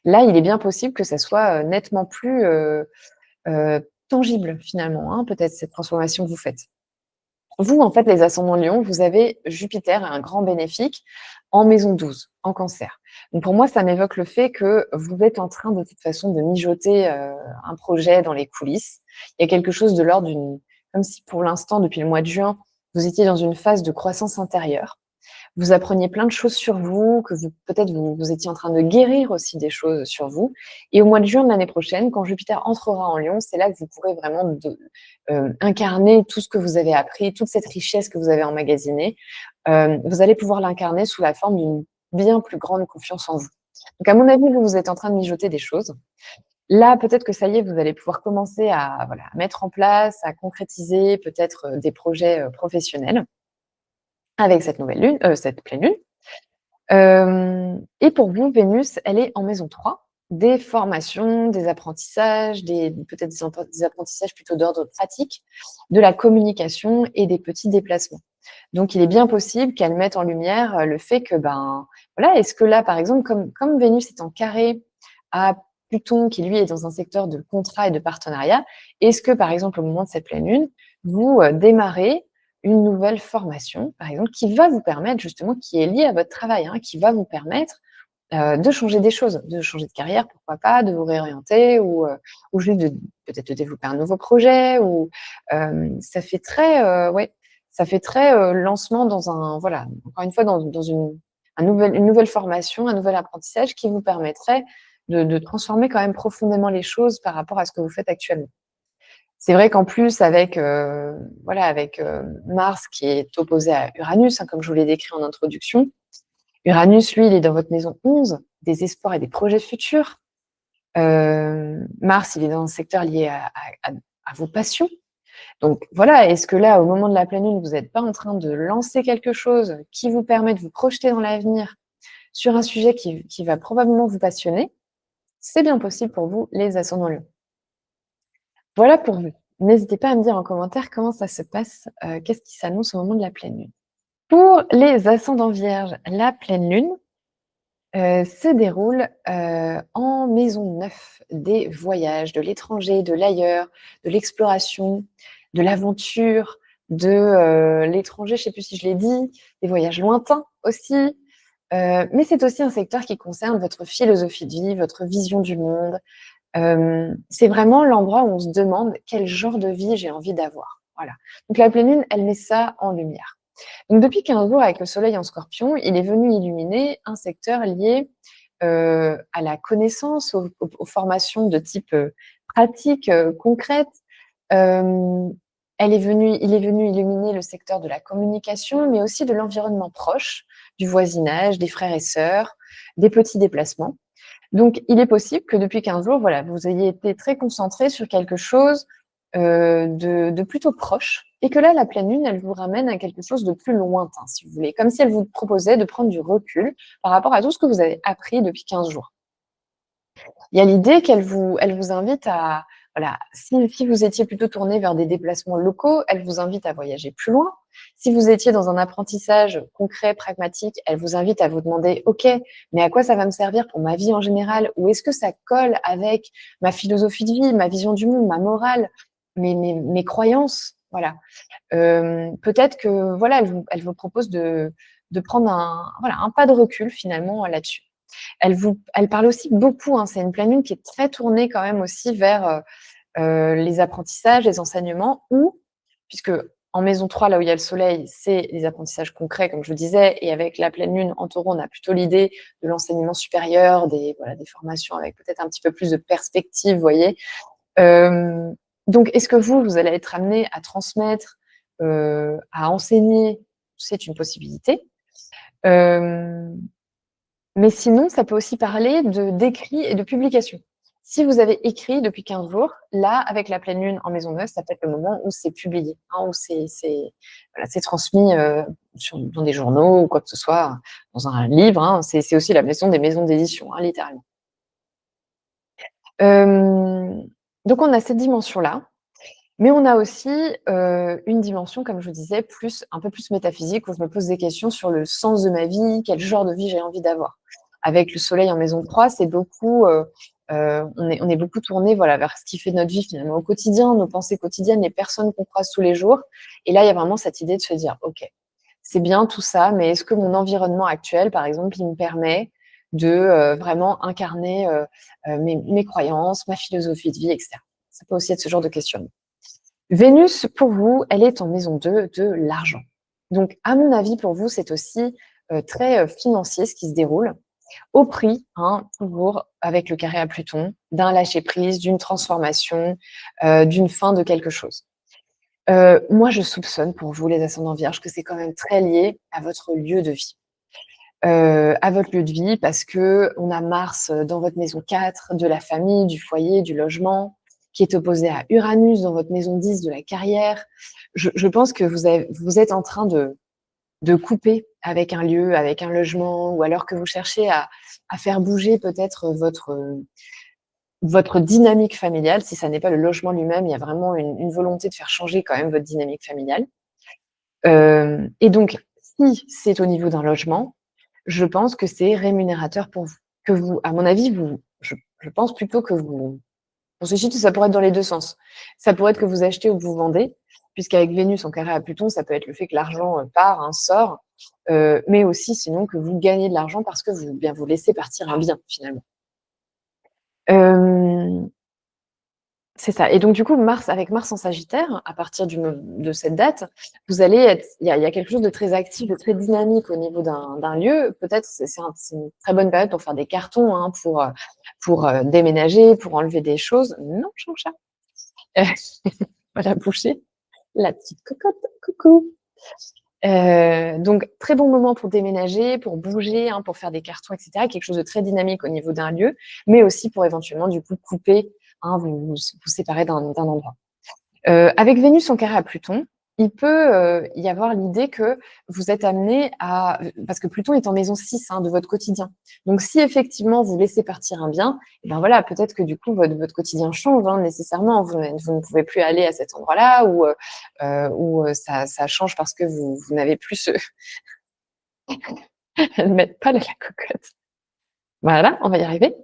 Là, il est bien possible que ça soit nettement plus tangible finalement, hein, peut-être cette transformation que vous faites. Vous, en fait, les ascendants Lion, vous avez Jupiter, un grand bénéfique, en maison 12, en Cancer. Donc pour moi, ça m'évoque le fait que vous êtes en train de toute façon de mijoter un projet dans les coulisses. Il y a quelque chose de l'ordre d'une, comme si pour l'instant, depuis le mois de juin, vous étiez dans une phase de croissance intérieure. Vous appreniez plein de choses sur vous, que peut-être vous étiez en train de guérir aussi des choses sur vous. Et au mois de juin de l'année prochaine, quand Jupiter entrera en Lion, c'est là que vous pourrez vraiment incarner tout ce que vous avez appris, toute cette richesse que vous avez emmagasinée. Vous allez pouvoir l'incarner sous la forme d'une bien plus grande confiance en vous. Donc à mon avis, vous êtes en train de mijoter des choses. Là, peut-être que ça y est, vous allez pouvoir commencer à mettre en place, à concrétiser peut-être des projets professionnels avec cette nouvelle lune, cette pleine lune. Et pour vous, Vénus, elle est en maison 3, des formations, des apprentissages, peut-être des apprentissages plutôt d'ordre pratique, de la communication et des petits déplacements. Donc il est bien possible qu'elle mette en lumière, le fait que, voilà, est-ce que là, par exemple, comme Vénus est en carré à Pluton, qui lui est dans un secteur de contrat et de partenariat, est-ce que, par exemple, au moment de cette pleine lune, vous, démarrez une nouvelle formation, par exemple, qui va vous permettre justement, qui est liée à votre travail, hein, qui va vous permettre de changer des choses, de changer de carrière, pourquoi pas, de vous réorienter ou juste peut-être de développer un nouveau projet. Ou ça fait très, ouais, ça fait très lancement dans un, voilà, encore une fois, dans une nouvelle formation, un nouvel apprentissage qui vous permettrait de transformer quand même profondément les choses par rapport à ce que vous faites actuellement. C'est vrai qu'en plus avec, voilà, avec, Mars qui est opposé à Uranus, hein, comme je vous l'ai décrit en introduction. Uranus, lui, il est dans votre maison 11, des espoirs et des projets futurs. Mars, il est dans un secteur lié à vos passions. Donc voilà, est-ce que là, au moment de la pleine lune, vous n'êtes pas en train de lancer quelque chose qui vous permet de vous projeter dans l'avenir sur un sujet qui va probablement vous passionner? C'est bien possible pour vous, les ascendants Lions. Voilà pour vous. N'hésitez pas à me dire en commentaire comment ça se passe, qu'est-ce qui s'annonce au moment de la pleine lune. Pour les ascendants Vierges, la pleine lune se déroule en maison 9, des voyages, de l'étranger, de l'ailleurs, de l'exploration, de l'aventure, de l'étranger, je ne sais plus si je l'ai dit, des voyages lointains aussi. Mais c'est aussi un secteur qui concerne votre philosophie de vie, votre vision du monde. C'est vraiment l'endroit où on se demande quel genre de vie j'ai envie d'avoir. Voilà. Donc la pleine lune, elle met ça en lumière. Donc depuis 15 jours, avec le soleil en scorpion, il est venu illuminer un secteur lié à la connaissance, aux formations de type pratique, concrète. Il est venu illuminer le secteur de la communication, mais aussi de l'environnement proche, du voisinage, des frères et sœurs, des petits déplacements. Donc, il est possible que depuis 15 jours, voilà, vous ayez été très concentré sur quelque chose de plutôt proche et que là, la pleine lune, elle vous ramène à quelque chose de plus lointain, si vous voulez, comme si elle vous proposait de prendre du recul par rapport à tout ce que vous avez appris depuis 15 jours. Il y a l'idée elle vous invite à voilà, si vous étiez plutôt tourné vers des déplacements locaux, elle vous invite à voyager plus loin. Si vous étiez dans un apprentissage concret, pragmatique, elle vous invite à vous demander: «OK, mais à quoi ça va me servir pour ma vie en général? Ou est-ce que ça colle avec ma philosophie de vie, ma vision du monde, ma morale, mes croyances?» Voilà. Peut-être que voilà, elle vous propose de prendre un pas de recul finalement là-dessus. Elle parle aussi beaucoup, hein, c'est une pleine lune qui est très tournée quand même aussi vers, les apprentissages, les enseignements ou puisque en maison 3, là où il y a le soleil, c'est les apprentissages concrets comme je le disais et avec la pleine lune en taureau, on a plutôt l'idée de l'enseignement supérieur, des formations avec peut-être un petit peu plus de perspective, vous voyez? Hem, donc est-ce que vous allez être amenés à transmettre, à enseigner? C'est une possibilité. Hem mais sinon, ça peut aussi parler d'écrit et de publication. Si vous avez écrit depuis 15 jours, là, avec la pleine lune en maison 9, ça peut être le moment où c'est publié, hein, où voilà, c'est transmis, dans des journaux ou quoi que ce soit, dans un livre, hein. C'est aussi la maison des maisons d'édition, hein, littéralement. Hem, donc on a cette dimension-là, mais on a aussi, une dimension, comme je vous disais, un peu plus métaphysique, où je me pose des questions sur le sens de ma vie, quel genre de vie j'ai envie d'avoir. Avec le soleil en maison 3, c'est beaucoup, on est beaucoup tourné voilà, vers ce qui fait notre vie finalement au quotidien, nos pensées quotidiennes, les personnes qu'on croise tous les jours et là, il y a vraiment cette idée de se dire: «OK, c'est bien tout ça, mais est-ce que mon environnement actuel, par exemple, il me permet de, vraiment incarner, mes croyances, ma philosophie de vie?» et cetera. Ça peut aussi être ce genre de questionnement. Vénus, pour vous, elle est en maison 2 de l'argent. Donc, à mon avis, pour vous, c'est aussi très financier ce qui se déroule, au prix, hein, toujours avec le carré à Pluton, d'un lâcher-prise, d'une transformation, d'une fin de quelque chose. Moi, je soupçonne pour vous, les ascendants vierges, que c'est quand même très lié à votre lieu de vie. À votre lieu de vie parce qu'on a Mars dans votre maison 4 de la famille, du foyer, du logement, qui est opposé à Uranus dans votre maison 10 de la carrière. Je pense que vous êtes en train de couper avec un lieu, avec un logement ou alors que vous cherchez à faire bouger peut-être votre dynamique familiale. Si ça n'est pas le logement lui-même, il y a vraiment une volonté de faire changer quand même votre dynamique familiale. Et donc si c'est au niveau d'un logement, je pense que c'est rémunérateur pour vous. Que vous à mon avis, je pense plutôt que vous pour ce site, ça pourrait être dans les 2 sens. Ça pourrait être que vous achetez ou que vous vendez, puisqu'avec Vénus en carré à Pluton, ça peut être le fait que l'argent, part, hein, sort, mais aussi sinon que vous gagnez de l'argent parce que vous laissez partir un bien finalement. Hem C'est ça et donc du coup, avec Mars en Sagittaire, à partir de cette date, vous allez être il y a quelque chose de très actif, de très dynamique au niveau d'un lieu. Peut-être c'est une très bonne période pour faire des cartons, hein, déménager, pour enlever des choses. Non, Jean-Chat. On va la boucher, la petite cocotte, coucou. Donc très bon moment pour déménager, pour bouger, hein, pour faire des cartons et cetera. Quelque chose de très dynamique au niveau d'un lieu, mais aussi pour éventuellement du coup couper, hein, vous séparer d'un endroit. Avec Vénus en carré à Pluton, il peut, y avoir l'idée que vous êtes amenés à parce que Pluton est en maison 6, hein, de votre quotidien. Donc si effectivement vous laissez partir un bien, et ben voilà, peut-être que du coup votre quotidien change, hein, nécessairement. Vous ne pouvez plus aller à cet endroit-là ou ça change parce que vous n'avez plus ce ne mettre pas de la cocotte. Voilà, on va y arriver.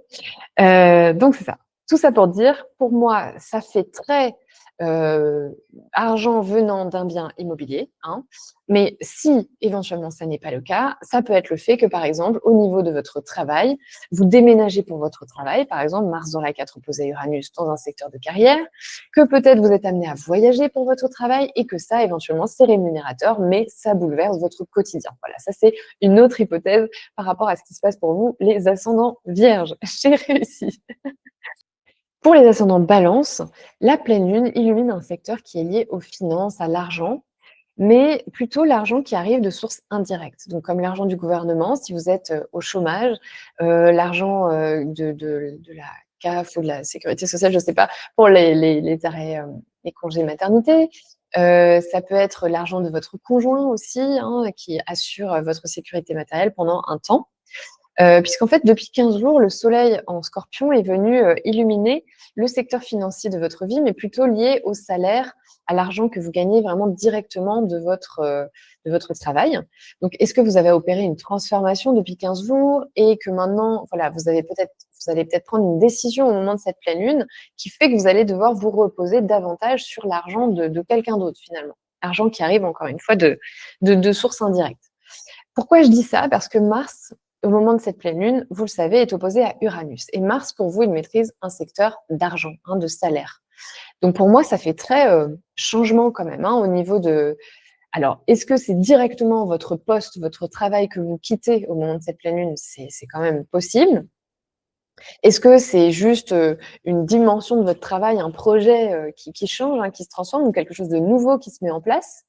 Donc c'est ça. Tout ça pour dire, pour moi, ça fait très, heu, argent venant d'un bien immobilier, hein. Mais si éventuellement ça n'est pas le cas, ça peut être le fait que, par exemple, au niveau de votre travail, vous déménagez pour votre travail, par exemple, Mars dans la 4 opposé à Uranus dans un secteur de carrière, que peut-être vous êtes amené à voyager pour votre travail et que ça, éventuellement, c'est rémunérateur, mais ça bouleverse votre quotidien. Voilà, ça c'est une autre hypothèse par rapport à ce qui se passe pour vous, les ascendants vierges. J'ai réussi. Pour les ascendants balance, la pleine lune illumine un secteur qui est lié aux finances, à l'argent, mais plutôt l'argent qui arrive de sources indirectes. Donc comme l'argent du gouvernement, si vous êtes, au chômage, l'argent, de la CAF ou de la sécurité sociale, je ne sais pas, pour les arrêts, les congés maternité, Ça peut être l'argent de votre conjoint aussi, hein, qui assure, votre sécurité matérielle pendant un temps. Puisqu'en fait, depuis 15 jours, le soleil en Scorpion est venu, illuminer le secteur financier de votre vie, mais plutôt lié au salaire, à l'argent que vous gagnez vraiment directement de votre travail. Donc est-ce que vous avez opéré une transformation depuis 15 jours et que maintenant, voilà, vous allez peut-être prendre une décision au moment de cette pleine lune qui fait que vous allez devoir vous reposer davantage sur l'argent de quelqu'un d'autre finalement. Argent qui arrive encore une fois de sources indirectes. Pourquoi je dis ça? Parce que Mars, au moment de cette pleine lune, vous le savez, est opposé à Uranus. Et Mars, pour vous, il maîtrise un secteur d'argent, hein, de salaire. Donc pour moi, ça fait très changement quand même, hein, au niveau de... Alors, est-ce que c'est directement votre poste, votre travail que vous quittez au moment de cette pleine lune? C'est quand même possible. Est-ce que c'est juste une dimension de votre travail, un projet qui change, hein, qui se transforme, ou quelque chose de nouveau qui se met en place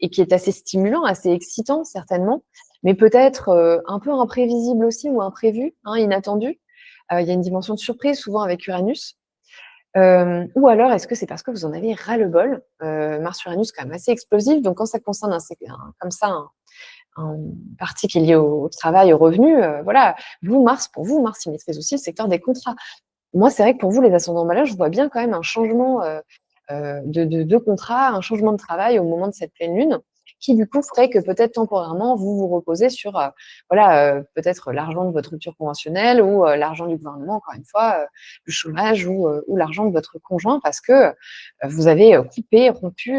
et qui est assez stimulant, assez excitant certainement, mais peut-être un peu imprévisible aussi ou imprévu, hein, inattendu. Il y a une dimension de surprise souvent avec Uranus. Ou alors est-ce que c'est parce que vous en avez ras-le-bol? Mars-Uranus quand même assez explosif, donc quand ça concerne comme ça une partie qui est liée au travail, aux revenus, voilà. Pour vous, Mars, il maîtrise aussi le secteur des contrats. Moi, c'est vrai que pour vous, les ascendants Balance, je vois bien quand même un changement de contrat, un changement de travail au moment de cette pleine lune, qui du coup ferait que peut-être temporairement, vous vous reposez sur voilà, peut-être l'argent de votre rupture conventionnelle ou l'argent du gouvernement, encore une fois, le chômage ou l'argent de votre conjoint parce que vous avez coupé, rompu,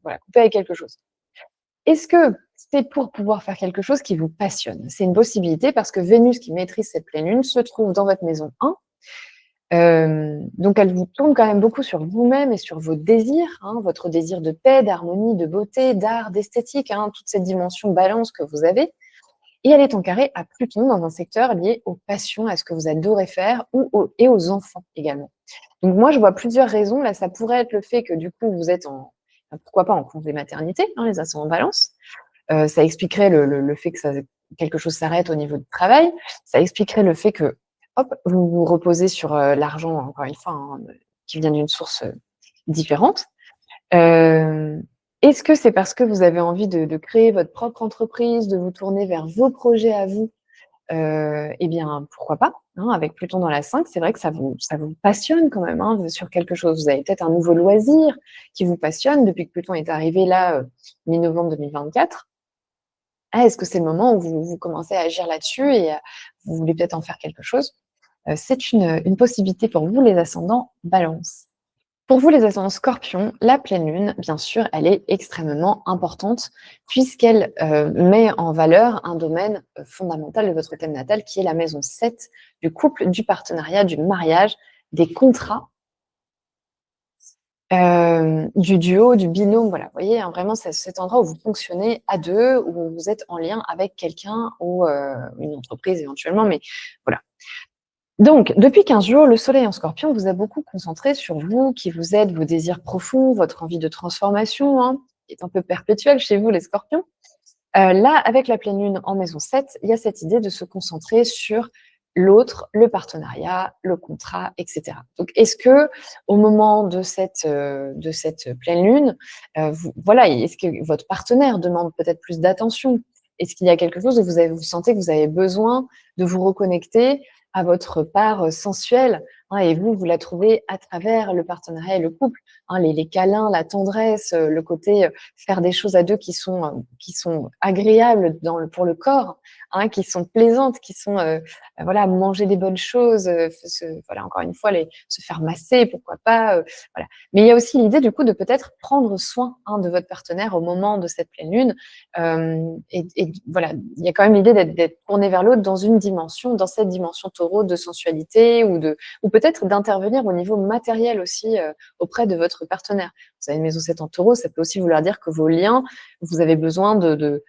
voilà, coupé avec quelque chose. Est-ce que c'est pour pouvoir faire quelque chose qui vous passionne? C'est une possibilité parce que Vénus, qui maîtrise cette pleine lune, se trouve dans votre maison 1. Donc elle vous tourne quand même beaucoup sur vous-même et sur vos désirs, hein, votre désir de paix, d'harmonie, de beauté, d'art, d'esthétique, hein, toute cette dimension balance que vous avez. Et elle est en carré à Pluton dans un secteur lié aux passions, à ce que vous adorez faire et aux enfants également. Donc moi, je vois plusieurs raisons. Là, ça pourrait être le fait que du coup, vous êtes pourquoi pas en congé maternité, hein, les ascendants balance. Ça expliquerait le fait que quelque chose s'arrête au niveau du travail. Ça expliquerait le fait que, hop, vous vous reposez sur l'argent, encore une fois, hein, qui vient d'une source différente. Est-ce que c'est parce que vous avez envie de créer votre propre entreprise, de vous tourner vers vos projets à vous? Eh bien, pourquoi pas, hein, avec Pluton dans la 5, c'est vrai que ça vous passionne quand même, hein, sur quelque chose. Vous avez peut-être un nouveau loisir qui vous passionne depuis que Pluton est arrivé là, mi-novembre 2024. Ah, est-ce que c'est le moment où vous commencez à agir là-dessus et vous voulez peut-être en faire quelque chose? C'est une possibilité pour vous, les ascendants Balance. Pour vous, les ascendants Scorpions, la pleine lune, bien sûr, elle est extrêmement importante puisqu'elle met en valeur un domaine fondamental de votre thème natal qui est la maison 7 du couple, du partenariat, du mariage, des contrats, du duo, du binôme, voilà. Vous voyez, hein, vraiment, c'est cet endroit où vous fonctionnez à deux, où vous êtes en lien avec quelqu'un ou une entreprise éventuellement, mais voilà. Donc, depuis 15 jours, le soleil en Scorpion vous a beaucoup concentré sur vous, qui vous êtes, vos désirs profonds, votre envie de transformation, hein, qui est un peu perpétuelle chez vous, les Scorpions. Là, avec la pleine lune en maison 7, il y a cette idée de se concentrer sur l'autre, le partenariat, le contrat, etc. Donc, est-ce que au moment de cette pleine lune, voilà, est-ce que votre partenaire demande peut-être plus d'attention? Est-ce qu'il y a quelque chose où vous sentez que vous avez besoin de vous reconnecter à votre part sensuelle, hein, et vous la trouvez à travers le partenariat et le couple, hein, les câlins, la tendresse, le côté faire des choses à deux qui sont agréables pour le corps, hein, qui sont plaisantes, qui sont voilà, manger des bonnes choses, voilà, encore une fois, se faire masser, pourquoi pas, voilà. Mais il y a aussi l'idée du coup de peut-être prendre soin, hein, de votre partenaire au moment de cette pleine lune, et voilà, il y a quand même l'idée d'être tourné vers l'autre dans cette dimension taureau de sensualité ou peut-être d'intervenir au niveau matériel aussi auprès de votre partenaire. Vous avez une maison 7 en taureau, ça peut aussi vouloir dire que vos liens, vous avez besoin de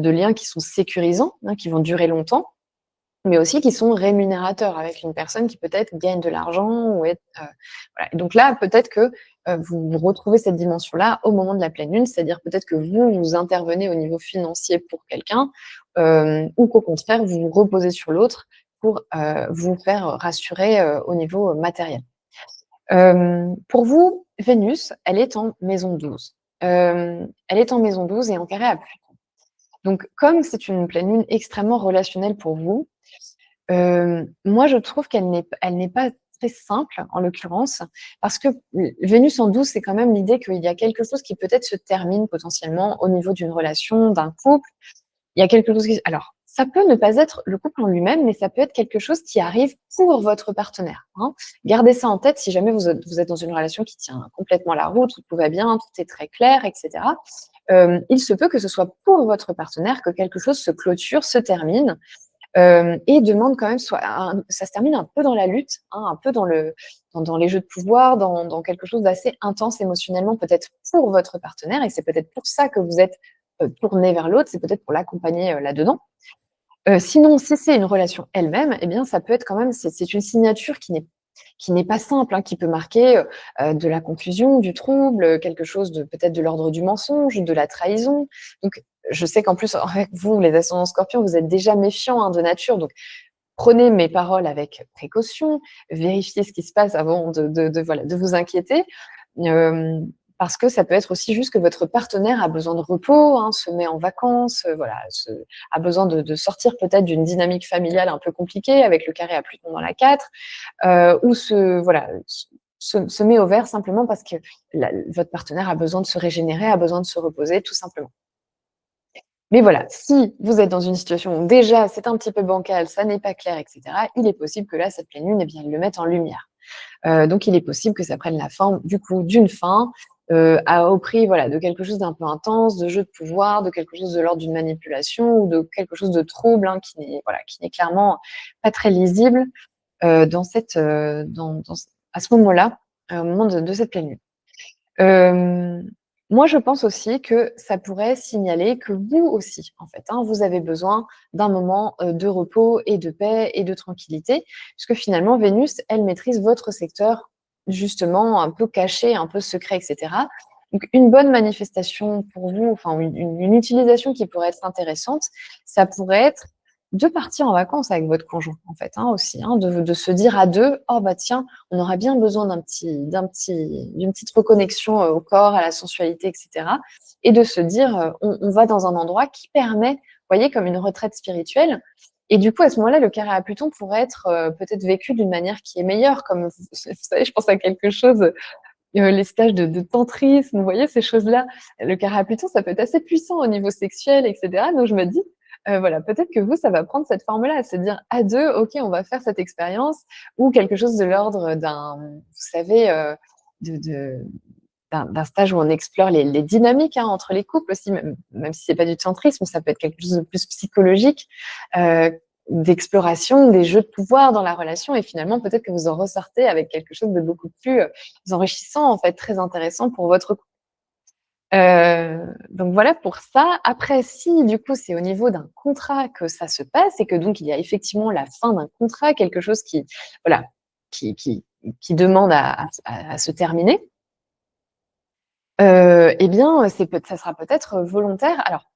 liens qui sont sécurisants, hein, qui vont durer longtemps, mais aussi qui sont rémunérateurs avec une personne qui peut-être gagne de l'argent ou voilà. Et donc là, peut-être que vous retrouvez cette dimension-là au moment de la pleine lune, c'est-à-dire peut-être que vous intervenez au niveau financier pour quelqu'un, ou qu'au contraire, vous vous reposez sur l'autre pour vous faire rassurer au niveau matériel. Pour vous, Vénus, elle est en maison 12. Elle est en maison 12 et en carré à Pluton. Donc comme c'est une pleine lune extrêmement relationnelle pour vous, moi je trouve qu'elle n'est pas très simple, en l'occurrence, parce que Vénus en 12, c'est quand même l'idée qu'il y a quelque chose qui peut-être se termine potentiellement au niveau d'une relation, d'un couple. Il y a quelque chose qui alors, ça peut ne pas être le couple en lui-même, mais ça peut être quelque chose qui arrive pour votre partenaire, hein. Gardez ça en tête si jamais vous êtes dans une relation qui tient complètement la route, où tout va bien, tout est très clair, et cetera. Il se peut que ce soit pour votre partenaire que quelque chose se clôture, se termine, et demande quand même ça se termine un peu dans la lutte, hein, un peu dans les jeux de pouvoir, dans quelque chose d'assez intense émotionnellement, peut-être pour votre partenaire, et c'est peut-être pour ça que vous êtes tourné vers l'autre, c'est peut-être pour l'accompagner là-dedans. Sinon, si c'est une relation elle-même, eh bien, ça peut être quand même, c'est une signature qui n'est pas simple, hein, qui peut marquer de la confusion, du trouble, quelque chose de peut-être de l'ordre du mensonge, de la trahison. Donc, je sais qu'en plus, avec vous, les ascendants scorpions, vous êtes déjà méfiants, hein, de nature. Donc, prenez mes paroles avec précaution, vérifiez ce qui se passe avant voilà, de vous inquiéter. Euh, Parce que ça peut être aussi juste que votre partenaire a besoin de repos, hein, se met en vacances, voilà, a besoin de sortir peut-être d'une dynamique familiale un peu compliquée avec le carré à Pluton dans la 4, ou voilà, se met au vert simplement parce que votre partenaire a besoin de se régénérer, a besoin de se reposer, tout simplement. Mais voilà, si vous êtes dans une situation où déjà c'est un petit peu bancal, ça n'est pas clair, etc., il est possible que là, cette pleine lune, eh bien, elle le mette en lumière. Donc il est possible que ça prenne la forme, du coup, d'une fin, au prix, voilà, de quelque chose d'un peu intense, de jeu de pouvoir, de quelque chose de l'ordre d'une manipulation ou de quelque chose de trouble, hein, qui n'est clairement pas très lisible, dans cette, dans à ce moment-là, au moment de cette pleine lune. Hem, Moi, je pense aussi que ça pourrait signaler que vous aussi, en fait, hein, vous avez besoin d'un moment, de repos et de paix et de tranquillité, puisque finalement Vénus, elle maîtrise votre secteur, justement un peu caché, un peu secret, et cetera. Donc une bonne manifestation pour vous, enfin une utilisation qui pourrait être intéressante, ça pourrait être de partir en vacances avec votre conjoint, en fait, hein, aussi, hein, de se dire à 2: «Oh bah tiens, on aura bien besoin d'une petite reconnexion au corps, à la sensualité, etc. Et de se dire, on va dans un endroit qui permet, vous voyez, comme une retraite spirituelle. Et du coup, à ce moment-là, le carré à Pluton pourrait être peut-être vécu d'une manière qui est meilleure, comme vous savez, je pense à quelque chose, les stages de tantrisme, vous voyez, ces choses-là. Le carré à Pluton, ça peut être assez puissant au niveau sexuel, etc. Donc je me dis, voilà, peut-être que vous, ça va prendre cette forme-là, à se dire à deux, ok, on va faire cette expérience, ou quelque chose de l'ordre vous savez, de, d'un stage où on explore les dynamiques, hein, entre les couples aussi, même si c'est pas du tantrisme, ça peut être quelque chose de plus psychologique, euh, d'exploration, des jeux de pouvoir dans la relation, et finalement peut-être que vous en ressortez avec quelque chose de beaucoup plus enrichissant, en fait, très intéressant pour votre couple. Donc voilà pour ça. Après, si du coup c'est au niveau d'un contrat que ça se passe et que donc il y a effectivement la fin d'un contrat, quelque chose qui, voilà, qui demande à se terminer, eh bien, ça sera peut-être volontaire. Alors,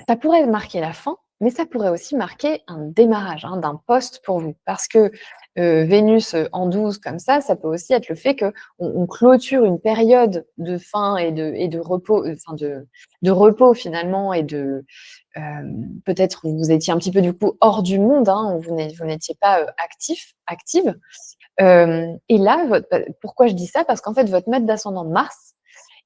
ça pourrait marquer la fin, mais ça pourrait aussi marquer un démarrage, hein, d'un poste pour vous. Parce que Vénus en 12 comme ça peut aussi être le fait qu'on clôture une période de fin et de repos, enfin de repos finalement, et euh, peut-être vous étiez un petit peu du coup hors du monde, hein, vous n'étiez pas active. Et là, pourquoi je dis ça? Parce qu'en fait, votre maître d'ascendant Mars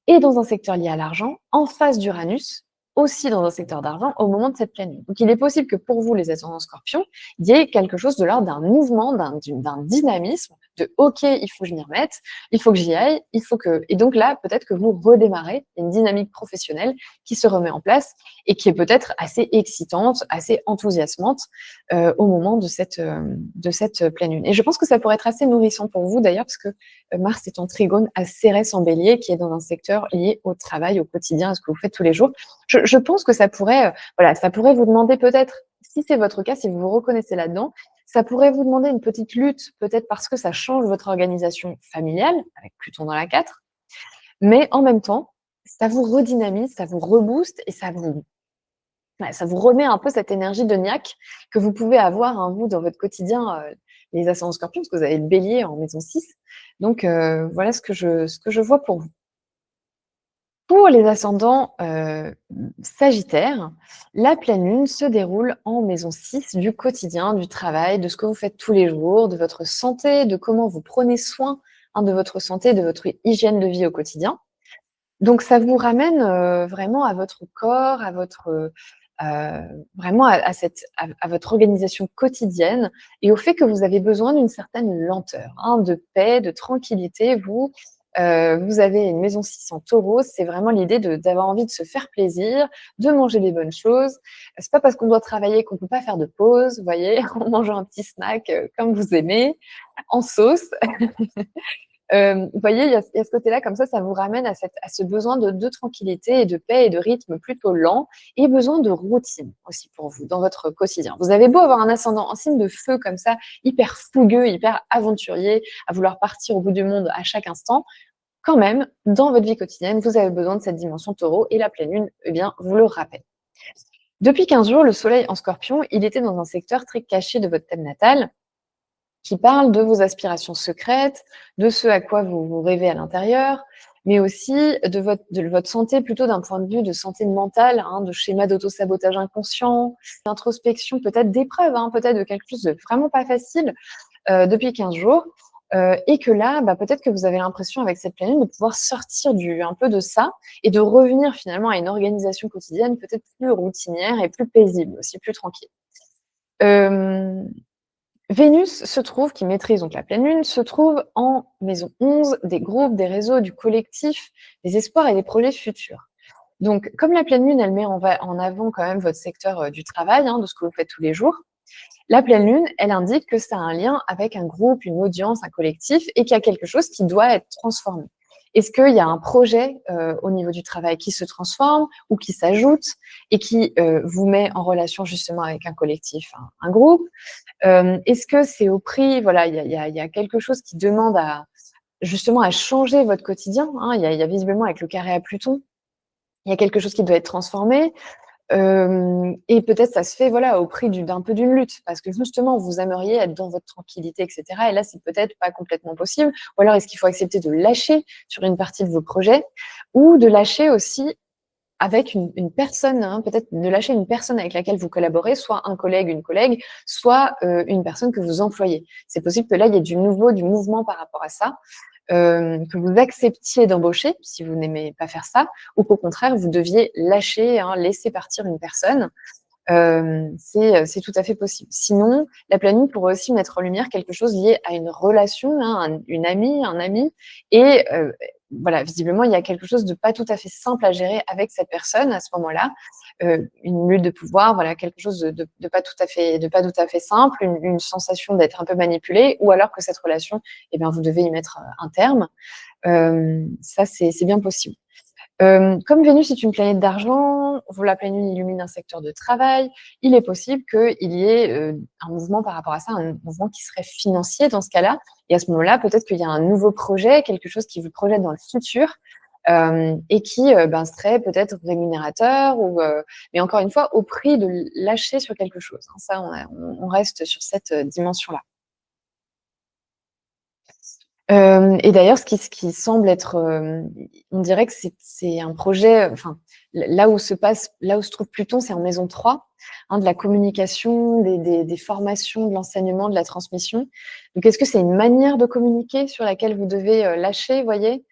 et dans un secteur lié à l'argent, en face d'Uranus, aussi dans un secteur d'argent, au moment de cette pleine lune. Donc, il est possible que pour vous, les ascendants scorpions, il y ait quelque chose de l'ordre d'un mouvement, d'un dynamisme, de OK, il faut que je m'y remette, il faut que j'y aille, il faut que. Et donc là, peut-être que vous redémarrez une dynamique professionnelle qui se remet en place et qui est peut-être assez excitante, assez enthousiasmante au moment de cette pleine lune. Et je pense que ça pourrait être assez nourrissant pour vous d'ailleurs, parce que Mars est en trigone à Cérès en bélier, qui est dans un secteur lié au travail, au quotidien, à ce que vous faites tous les jours. Je pense que voilà, ça pourrait vous demander peut-être, si c'est votre cas, si vous vous reconnaissez là-dedans, ça pourrait vous demander une petite lutte, peut-être parce que ça change votre organisation familiale, avec Pluton dans la 4, mais en même temps, ça vous redynamise, ça vous rebooste et ça vous remet un peu cette énergie de niaque que vous pouvez avoir, hein, vous, dans votre quotidien, les ascendants Scorpions, parce que vous avez le Bélier en maison 6. Donc, voilà ce que je vois pour vous. Pour les ascendants, Sagittaires, la pleine lune se déroule en maison 6 du quotidien, du travail, de ce que vous faites tous les jours, de votre santé, de comment vous prenez soin, hein, de votre santé, de votre hygiène de vie au quotidien. Donc ça vous ramène, vraiment à votre corps, à votre, vraiment à votre organisation quotidienne et au fait que vous avez besoin d'une certaine lenteur, hein, de paix, de tranquillité. Vous avez une maison 6 en Taureau, c'est vraiment l'idée d'avoir envie de se faire plaisir, de manger des bonnes choses. C'est pas parce qu'on doit travailler qu'on peut pas faire de pause, vous voyez? En mangeant un petit snack, comme vous aimez, en sauce. Vous voyez, il y a ce côté-là, comme ça vous ramène à ce besoin de tranquillité et de paix et de rythme plutôt lent et besoin de routine aussi pour vous, dans votre quotidien. Vous avez beau avoir un ascendant en signe de feu comme ça, hyper fougueux, hyper aventurier, à vouloir partir au bout du monde à chaque instant, quand même, dans votre vie quotidienne, vous avez besoin de cette dimension Taureau et la pleine lune, eh bien, vous le rappelle. Depuis 15 jours, le soleil en Scorpion, il était dans un secteur très caché de votre thème natal, qui parle de vos aspirations secrètes, de ce à quoi vous rêvez à l'intérieur, mais aussi de votre santé plutôt d'un point de vue de santé mentale, hein, de schéma d'auto-sabotage inconscient, d'introspection, peut-être d'épreuve, hein, peut-être de quelque chose de vraiment pas facile depuis 15 jours. Et que là, peut-être que vous avez l'impression avec cette pleine lune de pouvoir sortir un peu de ça et de revenir finalement à une organisation quotidienne peut-être plus routinière et plus paisible, aussi plus tranquille. Euh, Vénus se trouve, qui maîtrise donc la pleine lune, se trouve en maison 11 des groupes, des réseaux, du collectif, des espoirs et des projets futurs. Donc, comme la pleine lune, elle met en avant quand même votre secteur du travail, hein, de ce que vous faites tous les jours, la pleine lune, elle indique que ça a un lien avec un groupe, une audience, un collectif, et qu'il y a quelque chose qui doit être transformé. Est-ce qu'il y a un projet au niveau du travail qui se transforme ou qui s'ajoute et qui vous met en relation justement avec un collectif, un groupe? Est-ce que c'est au prix, voilà, il y a quelque chose qui demande justement à changer votre quotidien, hein, il y a visiblement avec le carré à Pluton, il y a quelque chose qui doit être transformé. Et peut-être ça se fait, voilà, au prix d'un peu d'une lutte, parce que justement, vous aimeriez être dans votre tranquillité, et cetera, et là, c'est peut-être pas complètement possible. Ou alors, est-ce qu'il faut accepter de lâcher sur une partie de vos projets ou de lâcher aussi avec une personne, hein, peut-être de lâcher une personne avec laquelle vous collaborez, soit un collègue, une collègue, soit une personne que vous employez. C'est possible que là, il y ait du mouvement par rapport à ça, que vous acceptiez d'embaucher si vous n'aimez pas faire ça, ou qu'au contraire, vous deviez lâcher, hein, laisser partir une personne. C'est tout à fait possible. Sinon, la pleine lune pourrait aussi mettre en lumière quelque chose lié à une relation, hein, une amie, un ami, et voilà, visiblement, il y a quelque chose de pas tout à fait simple à gérer avec cette personne à ce moment-là. Une lutte de pouvoir, voilà, quelque chose de pas tout à fait simple, une sensation d'être un peu manipulé, ou alors que cette relation, eh bien, vous devez y mettre un terme. Ça, c'est bien possible. Comme Vénus est une planète d'argent, la pleine lune illumine un secteur de travail, il est possible qu'il y ait un mouvement par rapport à ça, un mouvement qui serait financier dans ce cas-là. Et à ce moment-là, peut-être qu'il y a un nouveau projet, quelque chose qui vous projette dans le futur et qui serait peut-être rémunérateur, mais encore une fois, au prix de lâcher sur quelque chose. Hein. Ça, on reste sur cette dimension-là. Et d'ailleurs, ce qui semble être, on dirait que c'est un projet, enfin, là où se trouve Pluton, c'est en maison 3, hein, de la communication, des formations, de l'enseignement, de la transmission. Donc, est-ce que c'est une manière de communiquer sur laquelle vous devez lâcher, voyez,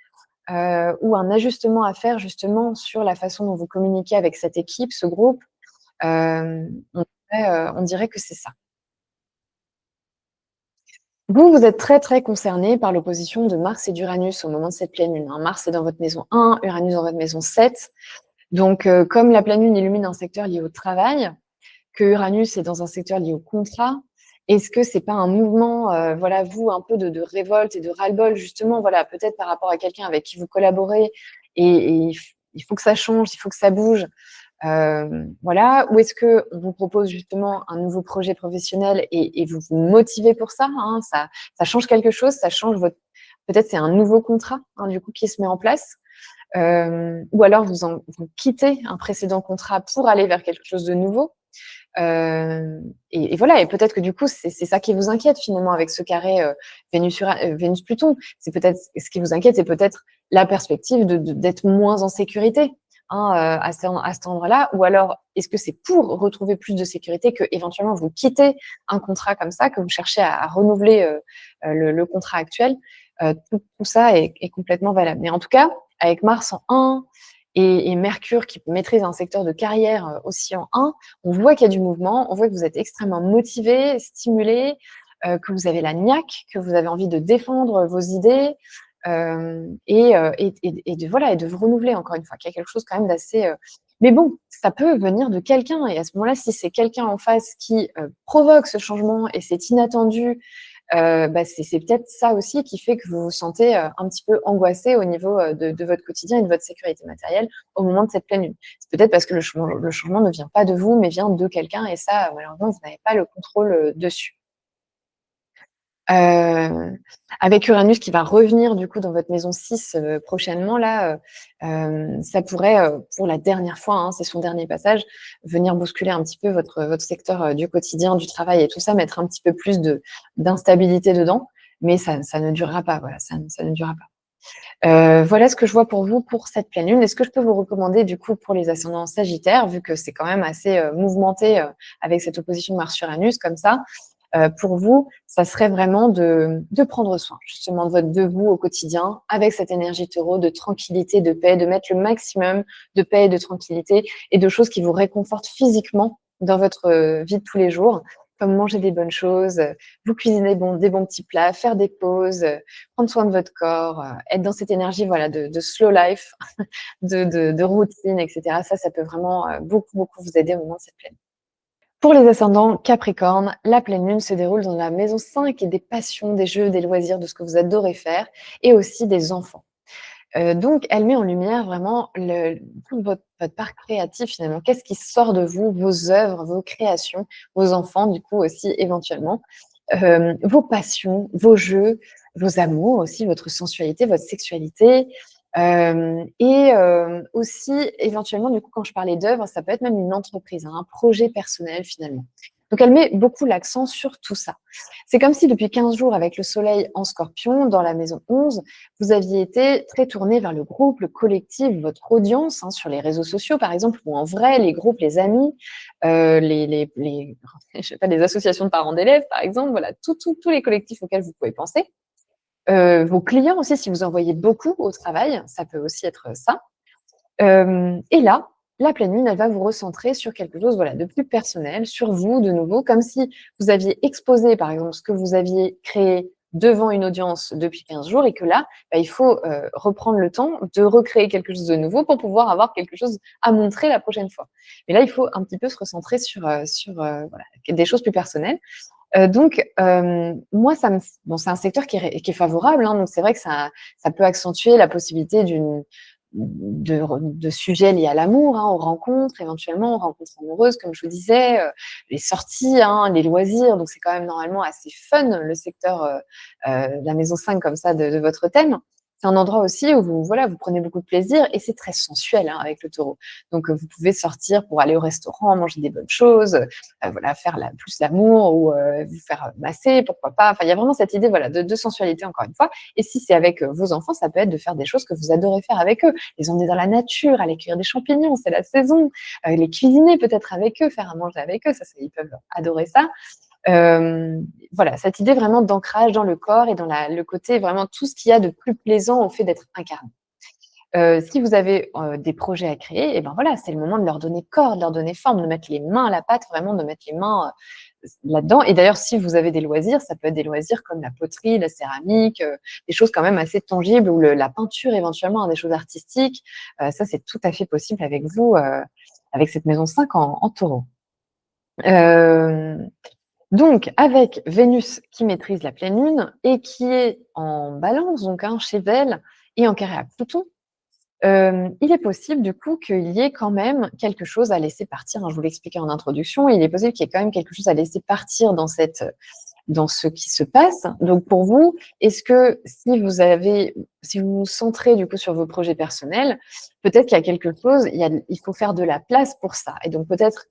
ou un ajustement à faire justement sur la façon dont vous communiquez avec cette équipe, ce groupe? On dirait que c'est ça. Vous êtes très, très concerné par l'opposition de Mars et d'Uranus au moment de cette pleine lune, hein. Mars est dans votre maison 1, Uranus dans votre maison 7. Donc, comme la pleine lune illumine un secteur lié au travail, que Uranus est dans un secteur lié au contrat, est-ce que c'est pas un mouvement, voilà, vous, un peu de révolte et de ras-le-bol, justement, voilà, peut-être par rapport à quelqu'un avec qui vous collaborez et il faut que ça change, il faut que ça bouge. Voilà, ou est-ce qu'on vous propose justement un nouveau projet professionnel et vous vous motivez pour ça, hein, ça change quelque chose, ça change peut-être c'est un nouveau contrat, hein, du coup, qui se met en place, ou alors vous quittez un précédent contrat pour aller vers quelque chose de nouveau. Et voilà, et peut-être que du coup, c'est ça qui vous inquiète finalement avec ce carré Vénus-Pluton. C'est peut-être ce qui vous inquiète, c'est peut-être la perspective d'être moins en sécurité, hein, à cet endroit-là. Ou alors, est-ce que c'est pour retrouver plus de sécurité que éventuellement vous quittez un contrat comme ça, que vous cherchez à renouveler le contrat actuel? Tout ça est complètement valable. Mais en tout cas, avec Mars en 1 et Mercure qui maîtrise un secteur de carrière aussi en 1, on voit qu'il y a du mouvement, on voit que vous êtes extrêmement motivé, stimulé, que vous avez la niaque, que vous avez envie de défendre vos idées et de vous renouveler encore une fois, qu'il y a quelque chose quand même d'assez. Mais bon, ça peut venir de quelqu'un et à ce moment-là, si c'est quelqu'un en face qui provoque ce changement et c'est inattendu, c'est peut-être ça aussi qui fait que vous vous sentez un petit peu angoissé au niveau de votre quotidien et de votre sécurité matérielle au moment de cette pleine lune. C'est peut-être parce que le changement ne vient pas de vous, mais vient de quelqu'un et ça, malheureusement, vous n'avez pas le contrôle dessus. Heu, Avec Uranus qui va revenir du coup dans votre maison 6 prochainement là, ça pourrait, pour la dernière fois, hein, c'est son dernier passage, venir bousculer un petit peu votre secteur, du quotidien, du travail et tout ça, mettre un petit peu plus d'instabilité dedans, mais ça ne durera pas, voilà, ça ne durera pas. Voilà ce que je vois pour vous pour cette pleine lune. Est-ce que je peux vous recommander du coup pour les ascendants sagittaires, vu que c'est quand même assez, mouvementé, avec cette opposition Mars-Uranus comme ça, pour vous, ça serait vraiment de prendre soin justement de vous au quotidien avec cette énergie Taureau de tranquillité, de paix, de mettre le maximum de paix et de tranquillité et de choses qui vous réconfortent physiquement dans votre vie de tous les jours, comme manger des bonnes choses, vous cuisiner des bons petits plats, faire des pauses, prendre soin de votre corps, être dans cette énergie voilà de slow life, de routine, et cetera. Ça peut vraiment beaucoup, beaucoup vous aider au moment de cette pleine. Pour les ascendants Capricorne, la pleine lune se déroule dans la maison 5 et des passions, des jeux, des loisirs, de ce que vous adorez faire et aussi des enfants. Donc elle met en lumière vraiment tout votre part créatif finalement. Qu'est-ce qui sort de vous, vos œuvres, vos créations, vos enfants du coup aussi éventuellement, vos passions, vos jeux, vos amours aussi, votre sensualité, votre sexualité, aussi éventuellement, du coup, quand je parlais d'œuvre, ça peut être même une entreprise, hein, un projet personnel finalement. Donc elle met beaucoup l'accent sur tout ça. C'est comme si depuis 15 jours avec le soleil en Scorpion, dans la maison 11, vous aviez été très tourné vers le groupe, le collectif, votre audience, hein, sur les réseaux sociaux par exemple, ou en vrai, les groupes, les amis, je sais pas, les associations de parents d'élèves par exemple, voilà, tous les collectifs auxquels vous pouvez penser. Vos clients aussi, si vous envoyez beaucoup au travail, ça peut aussi être ça. Et là, la pleine lune, elle va vous recentrer sur quelque chose, voilà, de plus personnel, sur vous de nouveau, comme si vous aviez exposé, par exemple, ce que vous aviez créé devant une audience depuis 15 jours et que là, il faut reprendre le temps de recréer quelque chose de nouveau pour pouvoir avoir quelque chose à montrer la prochaine fois. Mais là, il faut un petit peu se recentrer voilà, des choses plus personnelles. Moi, c'est un secteur qui est favorable, hein, donc c'est vrai que ça peut accentuer la possibilité de sujets liés à l'amour, hein, aux rencontres, éventuellement, aux rencontres amoureuses, comme je vous disais, les sorties, hein, les loisirs. Donc, c'est quand même normalement assez fun, le secteur de la maison 5 comme ça de votre thème. C'est un endroit aussi où vous prenez beaucoup de plaisir et c'est très sensuel hein, avec le taureau. Donc, vous pouvez sortir pour aller au restaurant, manger des bonnes choses, voilà, faire plus l'amour ou vous faire masser, pourquoi pas. Enfin, il y a vraiment cette idée voilà, de sensualité, encore une fois. Et si c'est avec vos enfants, ça peut être de faire des choses que vous adorez faire avec eux. Les emmener dans la nature, aller cueillir des champignons, c'est la saison. Les cuisiner peut-être avec eux, faire à manger avec eux, ils peuvent adorer ça. Voilà, cette idée vraiment d'ancrage dans le corps et dans le côté vraiment tout ce qu'il y a de plus plaisant au fait d'être incarné. Si vous avez des projets à créer, et ben voilà, c'est le moment de leur donner corps, de leur donner forme, de mettre les mains à la pâte, vraiment de mettre les mains là-dedans. Et d'ailleurs, si vous avez des loisirs, ça peut être des loisirs comme la poterie, la céramique, des choses quand même assez tangibles, ou la peinture éventuellement, hein, des choses artistiques. Ça, c'est tout à fait possible avec vous, avec cette maison 5 en taureau. Donc, avec Vénus qui maîtrise la pleine lune et qui est en balance, donc hein, chez elle, et en carré à Pluton, il est possible du coup qu'il y ait quand même quelque chose à laisser partir, hein. Je vous l'expliquais en introduction, il est possible qu'il y ait quand même quelque chose à laisser partir dans ce qui se passe. Donc pour vous, est-ce que si vous vous centrez du coup sur vos projets personnels, peut-être qu'il y a quelque chose, il faut faire de la place pour ça. Et donc peut-être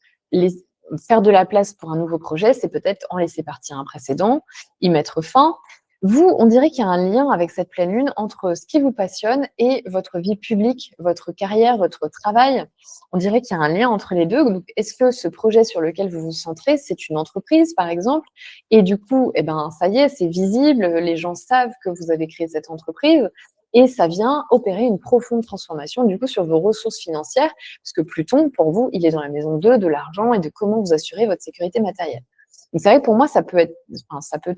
faire de la place pour un nouveau projet, c'est peut-être en laisser partir un précédent, y mettre fin. Vous, on dirait qu'il y a un lien avec cette pleine lune entre ce qui vous passionne et votre vie publique, votre carrière, votre travail. On dirait qu'il y a un lien entre les deux. Donc, est-ce que ce projet sur lequel vous vous centrez, c'est une entreprise, par exemple? Et du coup, eh ben, ça y est, c'est visible, les gens savent que vous avez créé cette entreprise et ça vient opérer une profonde transformation, du coup, sur vos ressources financières, parce que Pluton, pour vous, il est dans la maison 2 de l'argent et de comment vous assurer votre sécurité matérielle. Donc c'est vrai que pour moi, ça peut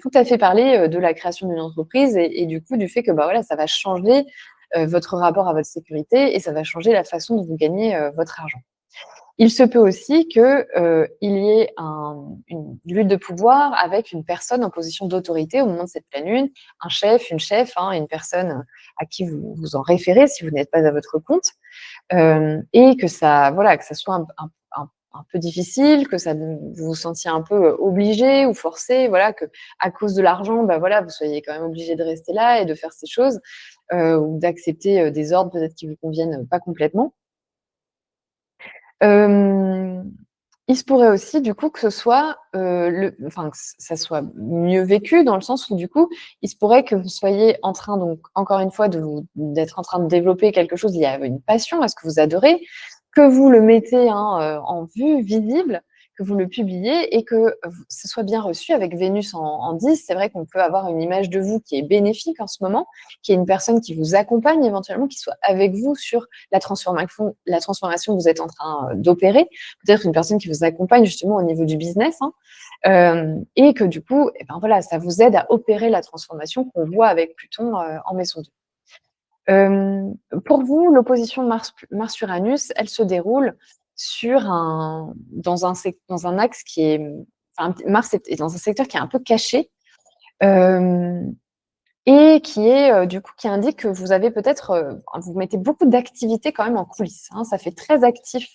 tout à fait parler, de la création d'une entreprise et du coup, du fait que, bah, voilà, ça va changer, votre rapport à votre sécurité et ça va changer la façon dont vous gagnez, votre argent. Il se peut aussi que, il y ait une lutte de pouvoir avec une personne en position d'autorité au moment de cette pleine lune, un chef, une chef, hein, une personne, à qui vous vous en référez si vous n'êtes pas à votre compte. Et que ça voilà, que ça soit un peu difficile, que ça vous vous sentiez un peu, obligé ou forcé, voilà, qu'à cause de l'argent, bah, voilà, vous soyez quand même obligé de rester là et de faire ces choses, ou d'accepter, des ordres peut-être qui vous conviennent pas complètement. Hem, il se pourrait aussi du coup que ce soit, que ça soit mieux vécu dans le sens où du coup, il se pourrait que vous soyez en train donc encore une fois d'être en train de développer quelque chose lié à une passion, à ce que vous adorez, que vous le mettez, hein, en vue, visible, que vous le publiez et que, ce soit bien reçu avec Vénus en 10. C'est vrai qu'on peut avoir une image de vous qui est bénéfique en ce moment, qui est une personne qui vous accompagne éventuellement, qui soit avec vous sur la transformation que vous êtes en train, d'opérer. Peut-être une personne qui vous accompagne justement au niveau du business, hein, et que du coup, et ben, voilà, ça vous aide à opérer la transformation qu'on voit avec Pluton, en maison 2. Pour vous, l'opposition Mars-Uranus, elle se déroule dans un axe qui est, enfin, Mars est dans un secteur qui est un peu caché, hem et qui est, du coup, qui indique que vous avez peut-être, vous mettez beaucoup d'activités quand même en coulisses, hein. Ça fait très actif,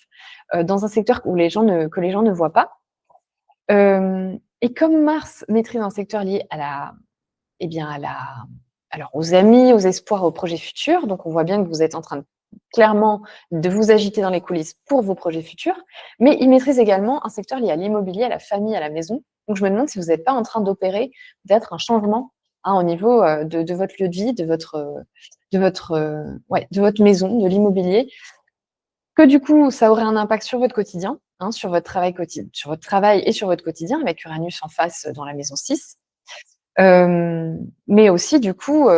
dans un secteur que les gens ne voient pas. Et comme Mars maîtrise un secteur lié à la eh bien, alors aux amis, aux espoirs, aux projets futurs, donc on voit bien que vous êtes en train de clairement de vous agiter dans les coulisses pour vos projets futurs, mais il maîtrise également un secteur lié à l'immobilier, à la famille, à la maison. Donc je me demande si vous n'êtes pas en train d'opérer peut-être un changement, hein, au niveau, de votre lieu de vie, de votre maison, de l'immobilier, que du coup, ça aurait un impact sur votre quotidien, hein, sur votre travail et sur votre quotidien avec Uranus en face, dans la maison 6. Mais aussi du coup,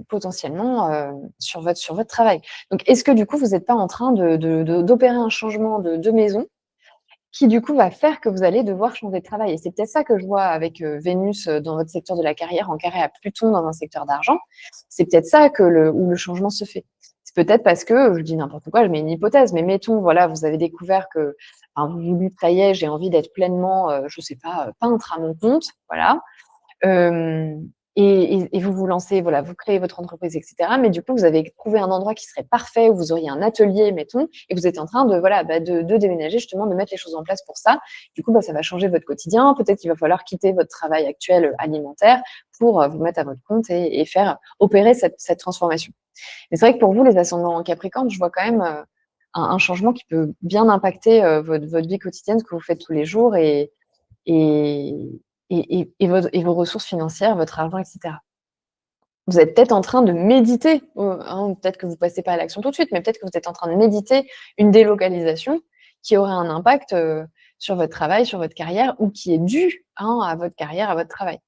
potentiellement, sur votre travail. Donc est-ce que du coup, vous n'êtes pas en train d'opérer un changement de maison qui du coup va faire que vous allez devoir changer de travail? Et c'est peut-être ça que je vois avec, Vénus, dans votre secteur de la carrière en carré à Pluton dans un secteur d'argent. C'est peut-être ça où le changement se fait. C'est peut-être parce que, je dis n'importe quoi, je mets une hypothèse, mais mettons, voilà, vous avez découvert que, enfin, vous vous dites: «Ça y est, j'ai envie d'être pleinement, je sais pas, peintre à mon compte», voilà. Hem et vous vous lancez, voilà, vous créez votre entreprise et cetera, mais du coup, vous avez trouvé un endroit qui serait parfait, où vous auriez un atelier, mettons, et vous êtes en train de, voilà, bah, de déménager justement, de mettre les choses en place pour ça. Du coup, bah, ça va changer votre quotidien. Peut-être qu'il va falloir quitter votre travail actuel, alimentaire pour, vous mettre à votre compte et faire opérer cette transformation. Mais c'est vrai que pour vous, les ascendants en Capricorne, je vois quand même, un changement qui peut bien impacter, votre vie quotidienne, ce que vous faites tous les jours et et vos ressources financières, votre argent et cetera. Vous êtes peut-être en train de méditer, hein, peut-être que vous passez pas à l'action tout de suite, mais peut-être que vous êtes en train de méditer une délocalisation qui aurait un impact, sur votre travail, sur votre carrière ou qui est due, hein, à votre carrière, à votre travail.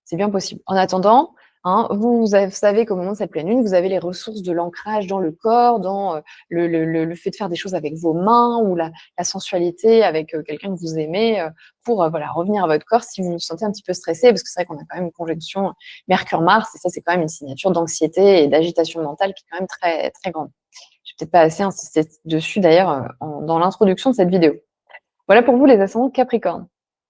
C'est bien possible. En attendant, hein, vous savez qu'au moment de cette pleine lune, vous avez les ressources de l'ancrage dans le corps, dans, le fait de faire des choses avec vos mains ou la sensualité avec, quelqu'un que vous aimez, pour, voilà, revenir à votre corps si vous vous sentez un petit peu stressé. Parce que c'est vrai qu'on a quand même une conjonction Mercure-Mars et ça, c'est quand même une signature d'anxiété et d'agitation mentale qui est quand même très, très grande. J'ai peut-être pas assez insisté dessus d'ailleurs, dans l'introduction de cette vidéo. Voilà pour vous les ascendants Capricorne.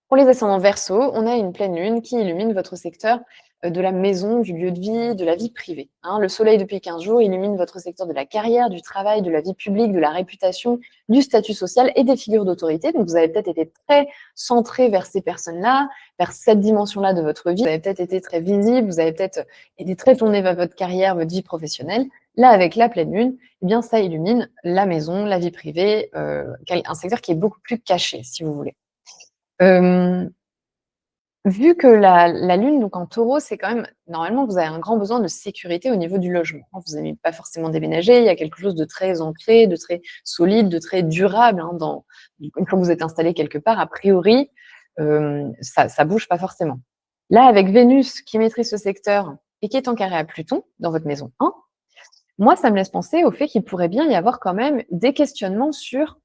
Pour les ascendants Verseau, on a une pleine lune qui illumine votre secteur, de la maison, du lieu de vie, de la vie privée, hein. Le soleil depuis 15 jours illumine votre secteur de la carrière, du travail, de la vie publique, de la réputation, du statut social et des figures d'autorité. Donc vous avez peut-être été très centré vers ces personnes-là, vers cette dimension-là de votre vie. Vous avez peut-être été très visible, vous avez peut-être été très tourné vers votre carrière, votre vie professionnelle. Là, avec la pleine lune, eh bien ça illumine la maison, la vie privée, un secteur qui est beaucoup plus caché, si vous voulez. Hem, Vu que la lune donc en Taureau, c'est quand même normalement, vous avez un grand besoin de sécurité au niveau du logement, hein. Vous n'allez pas forcément déménager, il y a quelque chose de très ancré, de très solide, de très durable, hein, dans une fois que vous êtes installé quelque part, a priori, ça bouge pas forcément. Là, avec Vénus qui maîtrise ce secteur et qui est en carré à Pluton dans votre maison 1, moi, ça me laisse penser au fait qu'il pourrait bien y avoir quand même des questionnements sur: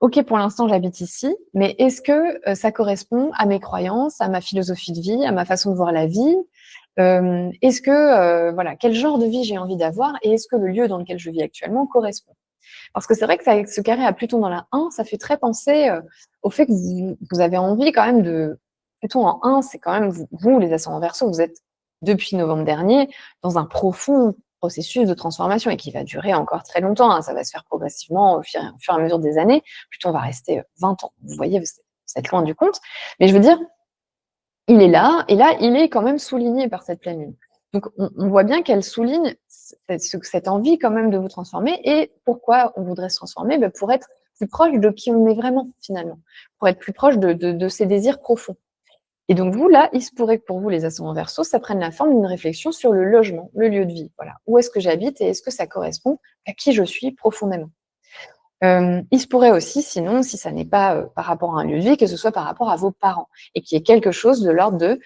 OK, pour l'instant, j'habite ici, mais est-ce que, ça correspond à mes croyances, à ma philosophie de vie, à ma façon de voir la vie? Est-ce que, voilà, quel genre de vie j'ai envie d'avoir et est-ce que le lieu dans lequel je vis actuellement correspond? Parce que c'est vrai que ça avec ce carré à Pluton dans la 1, ça fait très penser, au fait que vous avez envie quand même de Pluton en 1, c'est quand même vous les ascendants Verseau, vous êtes depuis novembre dernier dans un profond processus de transformation et qui va durer encore très longtemps, hein. Ça va se faire progressivement au fur et à mesure des années. Pluton va rester, 20 ans. Vous voyez, vous êtes loin du compte. Mais je veux dire, il est là et là, il est quand même souligné par cette pleine lune. Donc on voit bien qu'elle souligne cette envie quand même de vous transformer et pourquoi on voudrait se transformer? Bah, pour être plus proche de qui on est vraiment finalement, pour être plus proche de ses désirs profonds. Et donc vous, là, il se pourrait que pour vous, les ascendants Verseau, ça prenne la forme d'une réflexion sur le logement, le lieu de vie. Voilà. Où est-ce que j'habite et est-ce que ça correspond à qui je suis profondément? Il se pourrait aussi, sinon, si ça n'est pas, par rapport à un lieu de vie, que ce soit par rapport à vos parents et qu'il y ait quelque chose de l'ordre de,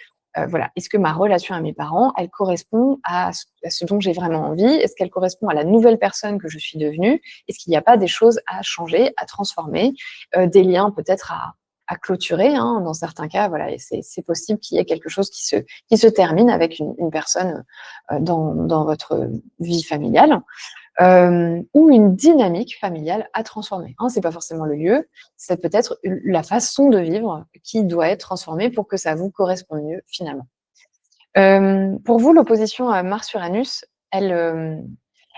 voilà, est-ce que ma relation à mes parents, elle correspond à ce dont j'ai vraiment envie? Est-ce qu'elle correspond à la nouvelle personne que je suis devenue? Est-ce qu'il n'y a pas des choses à changer, à transformer, des liens peut-être à clôturer, hein? Dans certains cas, voilà, et c'est possible qu'il y ait quelque chose qui se termine avec une personne, dans votre vie familiale. Ou une dynamique familiale à transformer, hein. C'est pas forcément le lieu, c'est peut-être la façon de vivre qui doit être transformée pour que ça vous corresponde mieux finalement. Pour vous, l'opposition à Mars-Uranus, elle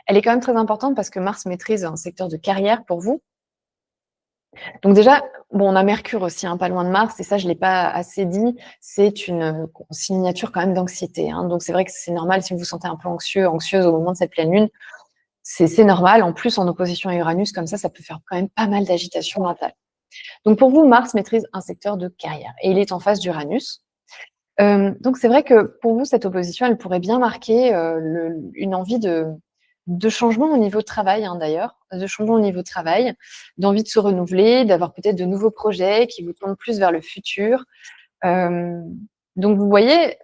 est quand même très importante parce que Mars maîtrise un secteur de carrière pour vous. Donc déjà, bon, on a Mercure aussi, hein, pas loin de Mars et ça, je l'ai pas assez dit, c'est une, signature quand même d'anxiété, hein. Donc c'est vrai que c'est normal si vous vous sentez un peu anxieux, anxieuse au moment de cette pleine lune, c'est normal. En plus, en opposition à Uranus, comme ça peut faire quand même pas mal d'agitation mentale. Donc pour vous, Mars maîtrise un secteur de carrière et il est en face d'Uranus. Donc c'est vrai que pour vous, cette opposition, elle pourrait bien marquer, une envie de changement au niveau de travail, hein, d'ailleurs, de changement au niveau de travail, d'envie de se renouveler, d'avoir peut-être de nouveaux projets qui vous tournent plus vers le futur. Hem, donc vous voyez,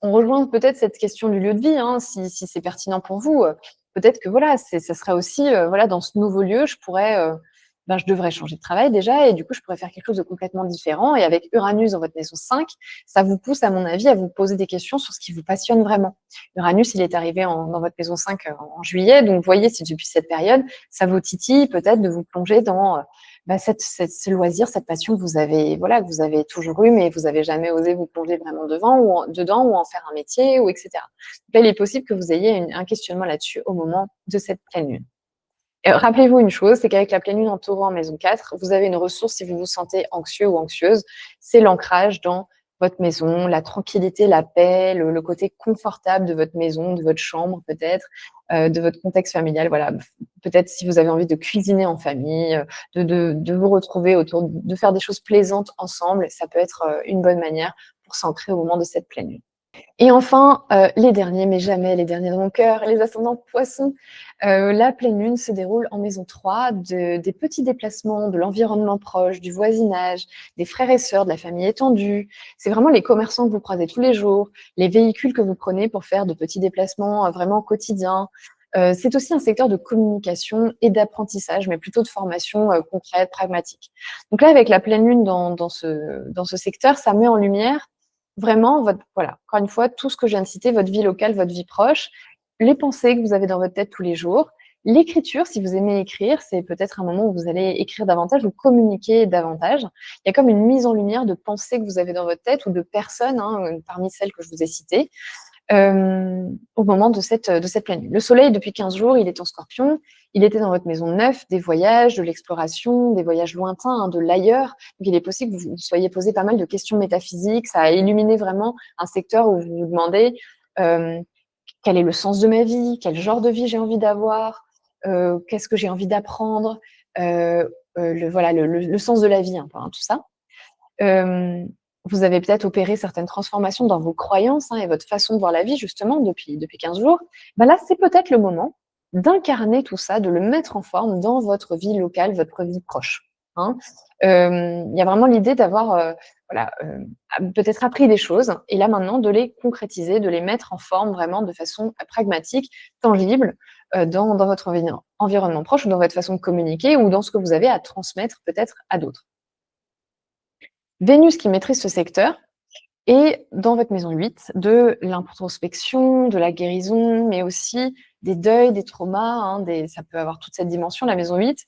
on rejoint peut-être cette question du lieu de vie, hein, si c'est pertinent pour vous, peut-être que voilà, ça serait aussi, voilà, dans ce nouveau lieu, je devrais changer de travail déjà et du coup, je pourrais faire quelque chose de complètement différent et avec Uranus dans votre maison 5, ça vous pousse, à mon avis, à vous poser des questions sur ce qui vous passionne vraiment. Uranus, il est arrivé dans votre maison 5, en juillet, donc vous voyez si depuis cette période, ça vous titille peut-être de vous plonger dans, ce loisir, cette passion que vous avez, voilà, que vous avez toujours eu, mais vous avez jamais osé vous plonger vraiment dedans ou en faire un métier ou et cetera. Donc là, il est possible que vous ayez un questionnement là-dessus au moment de cette pleine lune. Rappelez-vous une chose, c'est qu'avec la pleine lune en Taureau en maison 4, vous avez une ressource si vous vous sentez anxieux ou anxieuse, c'est l'ancrage dans votre maison, la tranquillité, la paix, le côté confortable de votre maison, de votre chambre peut-être, de votre contexte familial. Voilà, peut-être si vous avez envie de cuisiner en famille, de vous retrouver autour, de faire des choses plaisantes ensemble, ça peut être, une bonne manière pour s'ancrer au moment de cette pleine lune. Et enfin, les derniers, mais jamais les derniers de mon cœur, les ascendants Poissons. La pleine lune se déroule en maison 3, des petits déplacements, de l'environnement proche, du voisinage, des frères et sœurs, de la famille étendue. C'est vraiment les commerçants que vous croisez tous les jours, les véhicules que vous prenez pour faire de petits déplacements, vraiment quotidiens. C'est aussi un secteur de communication et d'apprentissage, mais plutôt de formation, concrète, pragmatique. Donc là, avec la pleine lune dans ce secteur, ça met en lumière vraiment voilà, encore une fois, tout ce que je viens de citer, votre vie locale, votre vie proche, les pensées que vous avez dans votre tête tous les jours. L'écriture, si vous aimez écrire, c'est peut-être un moment où vous allez écrire davantage ou communiquer davantage. Il y a comme une mise en lumière de pensées que vous avez dans votre tête ou de personnes, hein, parmi celles que je vous ai citées, au moment de cette pleine lune. Le soleil, depuis 15 jours, il est en Scorpion. Il était dans votre maison 9, des voyages, de l'exploration, des voyages lointains, hein, de l'ailleurs. Donc il est possible que vous vous soyez posé pas mal de questions métaphysiques. Ça a illuminé vraiment un secteur où vous vous demandez, quel est le sens de ma vie? Quel genre de vie j'ai envie d'avoir? Qu'est-ce que j'ai envie d'apprendre? Voilà, le sens de la vie un peu, hein, tout ça. Hem, vous avez peut-être opéré certaines transformations dans vos croyances, hein, et votre façon de voir la vie justement depuis 15 jours. Bah, là, c'est peut-être le moment d'incarner tout ça, de le mettre en forme dans votre vie locale, votre vie proche, hein. Il y a vraiment l'idée d'avoir, voilà, peut-être appris des choses et là maintenant de les concrétiser, de les mettre en forme vraiment de façon, pragmatique, tangible, dans votre environnement proche ou dans votre façon de communiquer ou dans ce que vous avez à transmettre peut-être à d'autres. Vénus qui maîtrise ce secteur est dans votre maison 8 de l'introspection, de la guérison, mais aussi des deuils, des traumas, hein, ça peut avoir toute cette dimension, la maison 8,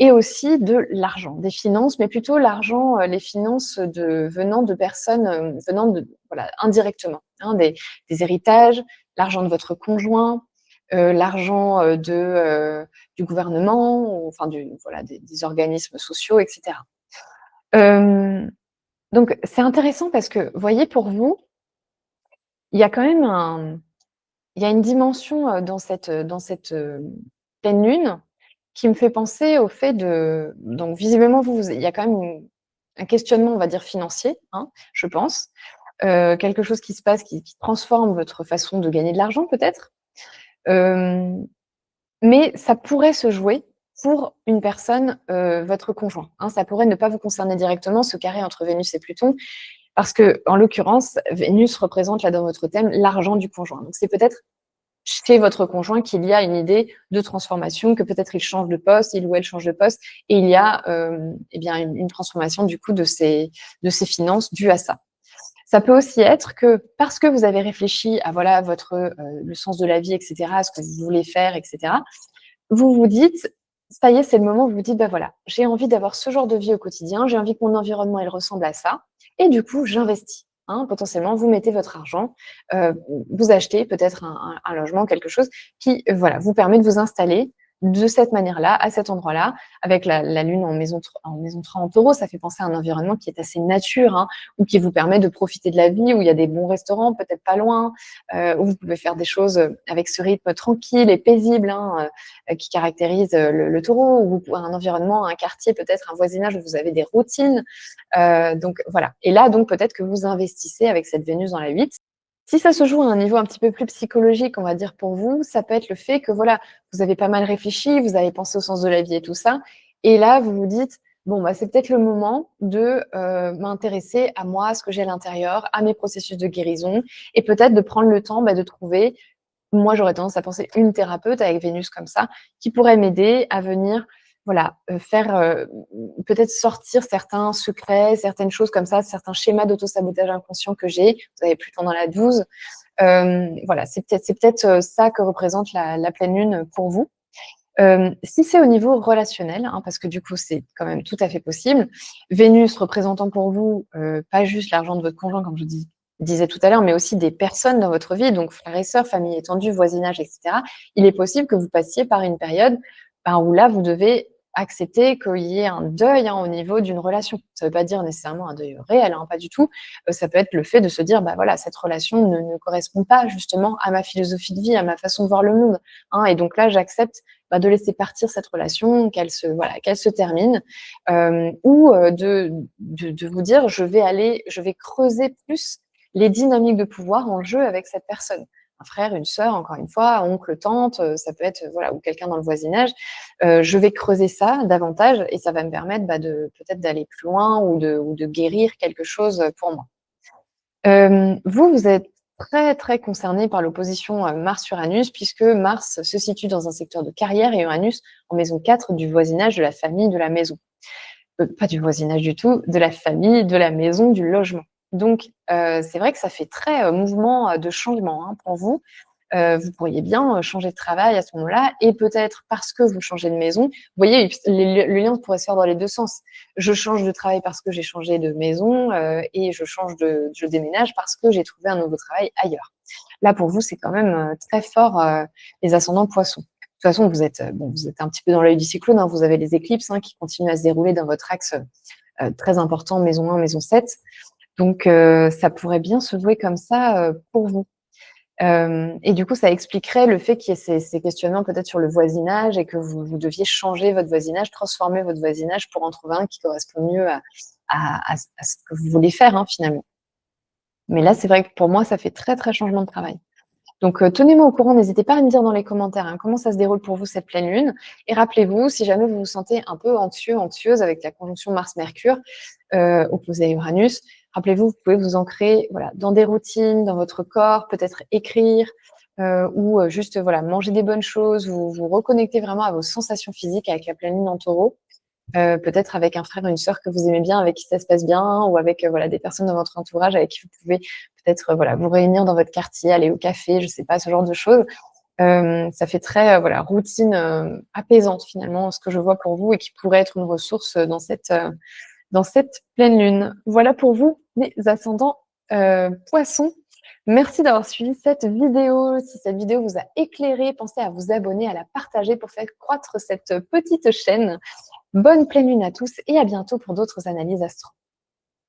et aussi de l'argent, des finances, mais plutôt l'argent, les finances venant de personnes, venant de voilà, indirectement, hein, des héritages, l'argent de votre conjoint, l'argent, du gouvernement, ou enfin voilà, des organismes sociaux, et cetera. Hem Donc c'est intéressant parce que, vous voyez, pour vous, il y a quand même il y a une dimension, dans cette pleine lune qui me fait penser au fait donc visiblement il y a quand même un questionnement, on va dire financier, hein, je pense. Quelque chose qui se passe qui transforme votre façon de gagner de l'argent peut-être? Hem Mais ça pourrait se jouer pour une personne, votre conjoint, hein. Ça pourrait ne pas vous concerner directement, ce carré entre Vénus et Pluton, parce qu'en l'occurrence, Vénus représente là dans votre thème l'argent du conjoint. Donc c'est peut-être chez votre conjoint qu'il y a une idée de transformation, que peut-être il change de poste, il ou elle change de poste et il y a, eh bien une transformation du coup de ses finances due à ça. Ça peut aussi être que parce que vous avez réfléchi à voilà votre, le sens de la vie et cetera, à ce que vous voulez faire et cetera, vous vous dites: «Ça y est, c'est le moment», vous vous dites: «Bah, voilà, j'ai envie d'avoir ce genre de vie au quotidien, j'ai envie que mon environnement, il ressemble à ça et du coup, j'investis». Hein, potentiellement, vous mettez votre argent, heu, vous achetez peut-être un logement, quelque chose qui, voilà, vous permet de vous installer de cette manière-là, à cet endroit-là, avec la lune en maison 3 en Taureau. Ça fait penser à un environnement qui est assez nature, hein, ou qui vous permet de profiter de la vie, où il y a des bons restaurants, peut-être pas loin, où vous pouvez faire des choses, avec ce rythme tranquille et paisible, hein, qui caractérise, le Taureau, ou un environnement, un quartier, peut-être un voisinage où vous avez des routines. Donc voilà, et là, donc peut-être que vous investissez avec cette Vénus dans la 8. Si ça se joue à un niveau un petit peu plus psychologique, on va dire pour vous, ça peut être le fait que voilà, vous avez pas mal réfléchi, vous avez pensé au sens de la vie et tout ça, et là vous vous dites: «Bon, bah, c'est peut-être le moment de, m'intéresser à moi, à ce que j'ai à l'intérieur, à mes processus de guérison», et peut-être de prendre le temps, bah, de trouver, moi j'aurais tendance à penser, une thérapeute avec Vénus comme ça, qui pourrait m'aider à venir, voilà, faire, peut-être sortir certains secrets, certaines choses comme ça, certains schémas d'auto-sabotage inconscient que j'ai. Vous avez Pluton dans la 12. Voilà, c'est peut-être, ça que représente la pleine lune pour vous. Si c'est au niveau relationnel, hein, parce que du coup, c'est quand même tout à fait possible. Vénus représentant pour vous, pas juste l'argent de votre conjoint, comme je disais tout à l'heure, mais aussi des personnes dans votre vie, donc frères et sœurs, famille étendue, voisinage, et cetera. Il est possible que vous passiez par une période, ben, où là, vous devez accepter qu'il y ait un deuil, hein, au niveau d'une relation. Ça ne veut pas dire nécessairement un deuil réel, hein, pas du tout. Ça peut être le fait de se dire: «Bah, voilà, cette relation ne correspond pas justement à ma philosophie de vie, à ma façon de voir le monde, hein, et donc là, j'accepte, bah, de laisser partir cette relation, qu'elle se termine, ou de vous dire: «Je vais creuser plus les dynamiques de pouvoir en jeu avec cette personne». Un frère, une sœur, encore une fois, oncle, tante, ça peut être, voilà, ou quelqu'un dans le voisinage. Je vais creuser ça davantage et ça va me permettre, bah, peut-être d'aller plus loin ou de guérir quelque chose, pour moi. Vous êtes très, très concerné par l'opposition, Mars-Uranus, puisque Mars se situe dans un secteur de carrière et Uranus en maison 4 du voisinage, de la famille, de la maison. Pas du voisinage du tout, de la famille, de la maison, du logement. Donc c'est vrai que ça fait très, mouvement, de changement, hein, pour vous. Vous pourriez bien, changer de travail à ce moment-là, et peut-être parce que vous changez de maison, vous voyez, le lien pourrait se faire dans les 2 sens. Je change de travail parce que j'ai changé de maison, et je déménage parce que j'ai trouvé un nouveau travail ailleurs. Là, pour vous, c'est quand même, très fort, les ascendants Poissons. De toute façon, vous êtes un petit peu dans l'œil du cyclone, hein, vous avez les éclipses, hein, qui continuent à se dérouler dans votre axe, très important, maison 1, maison 7. Donc ça pourrait bien se jouer comme ça, pour vous. Et du coup, ça expliquerait le fait qu'il y ait ces questionnements peut-être sur le voisinage, et que vous deviez changer votre voisinage, transformer votre voisinage pour en trouver un qui correspond mieux à ce que vous voulez faire, hein, finalement. Mais là, c'est vrai que pour moi, ça fait très, très changement de travail. Donc, tenez-moi au courant, n'hésitez pas à me dire dans les commentaires, hein, comment ça se déroule pour vous cette pleine lune. Et rappelez-vous, si jamais vous vous sentez un peu anxieux, anxieuse avec la conjonction Mars-Mercure, opposée à Uranus, rappelez-vous, vous pouvez vous ancrer, voilà, dans des routines, dans votre corps, peut-être écrire, ou juste, voilà, manger des bonnes choses, vous reconnecter vraiment à vos sensations physiques avec la pleine lune en Taureau. Peut-être avec un frère ou une sœur que vous aimez bien, avec qui ça se passe bien, ou avec, voilà, des personnes dans votre entourage avec qui vous pouvez peut-être, voilà, vous réunir dans votre quartier, aller au café, je sais pas, ce genre de choses. Ça fait très, voilà, routine, apaisante finalement, ce que je vois pour vous et qui pourrait être une ressource, dans cette pleine lune. Voilà pour vous, les ascendants, Poissons. Merci d'avoir suivi cette vidéo. Si cette vidéo vous a éclairé, pensez à vous abonner, à la partager pour faire croître cette petite chaîne. Bonne pleine lune à tous et à bientôt pour d'autres analyses astro.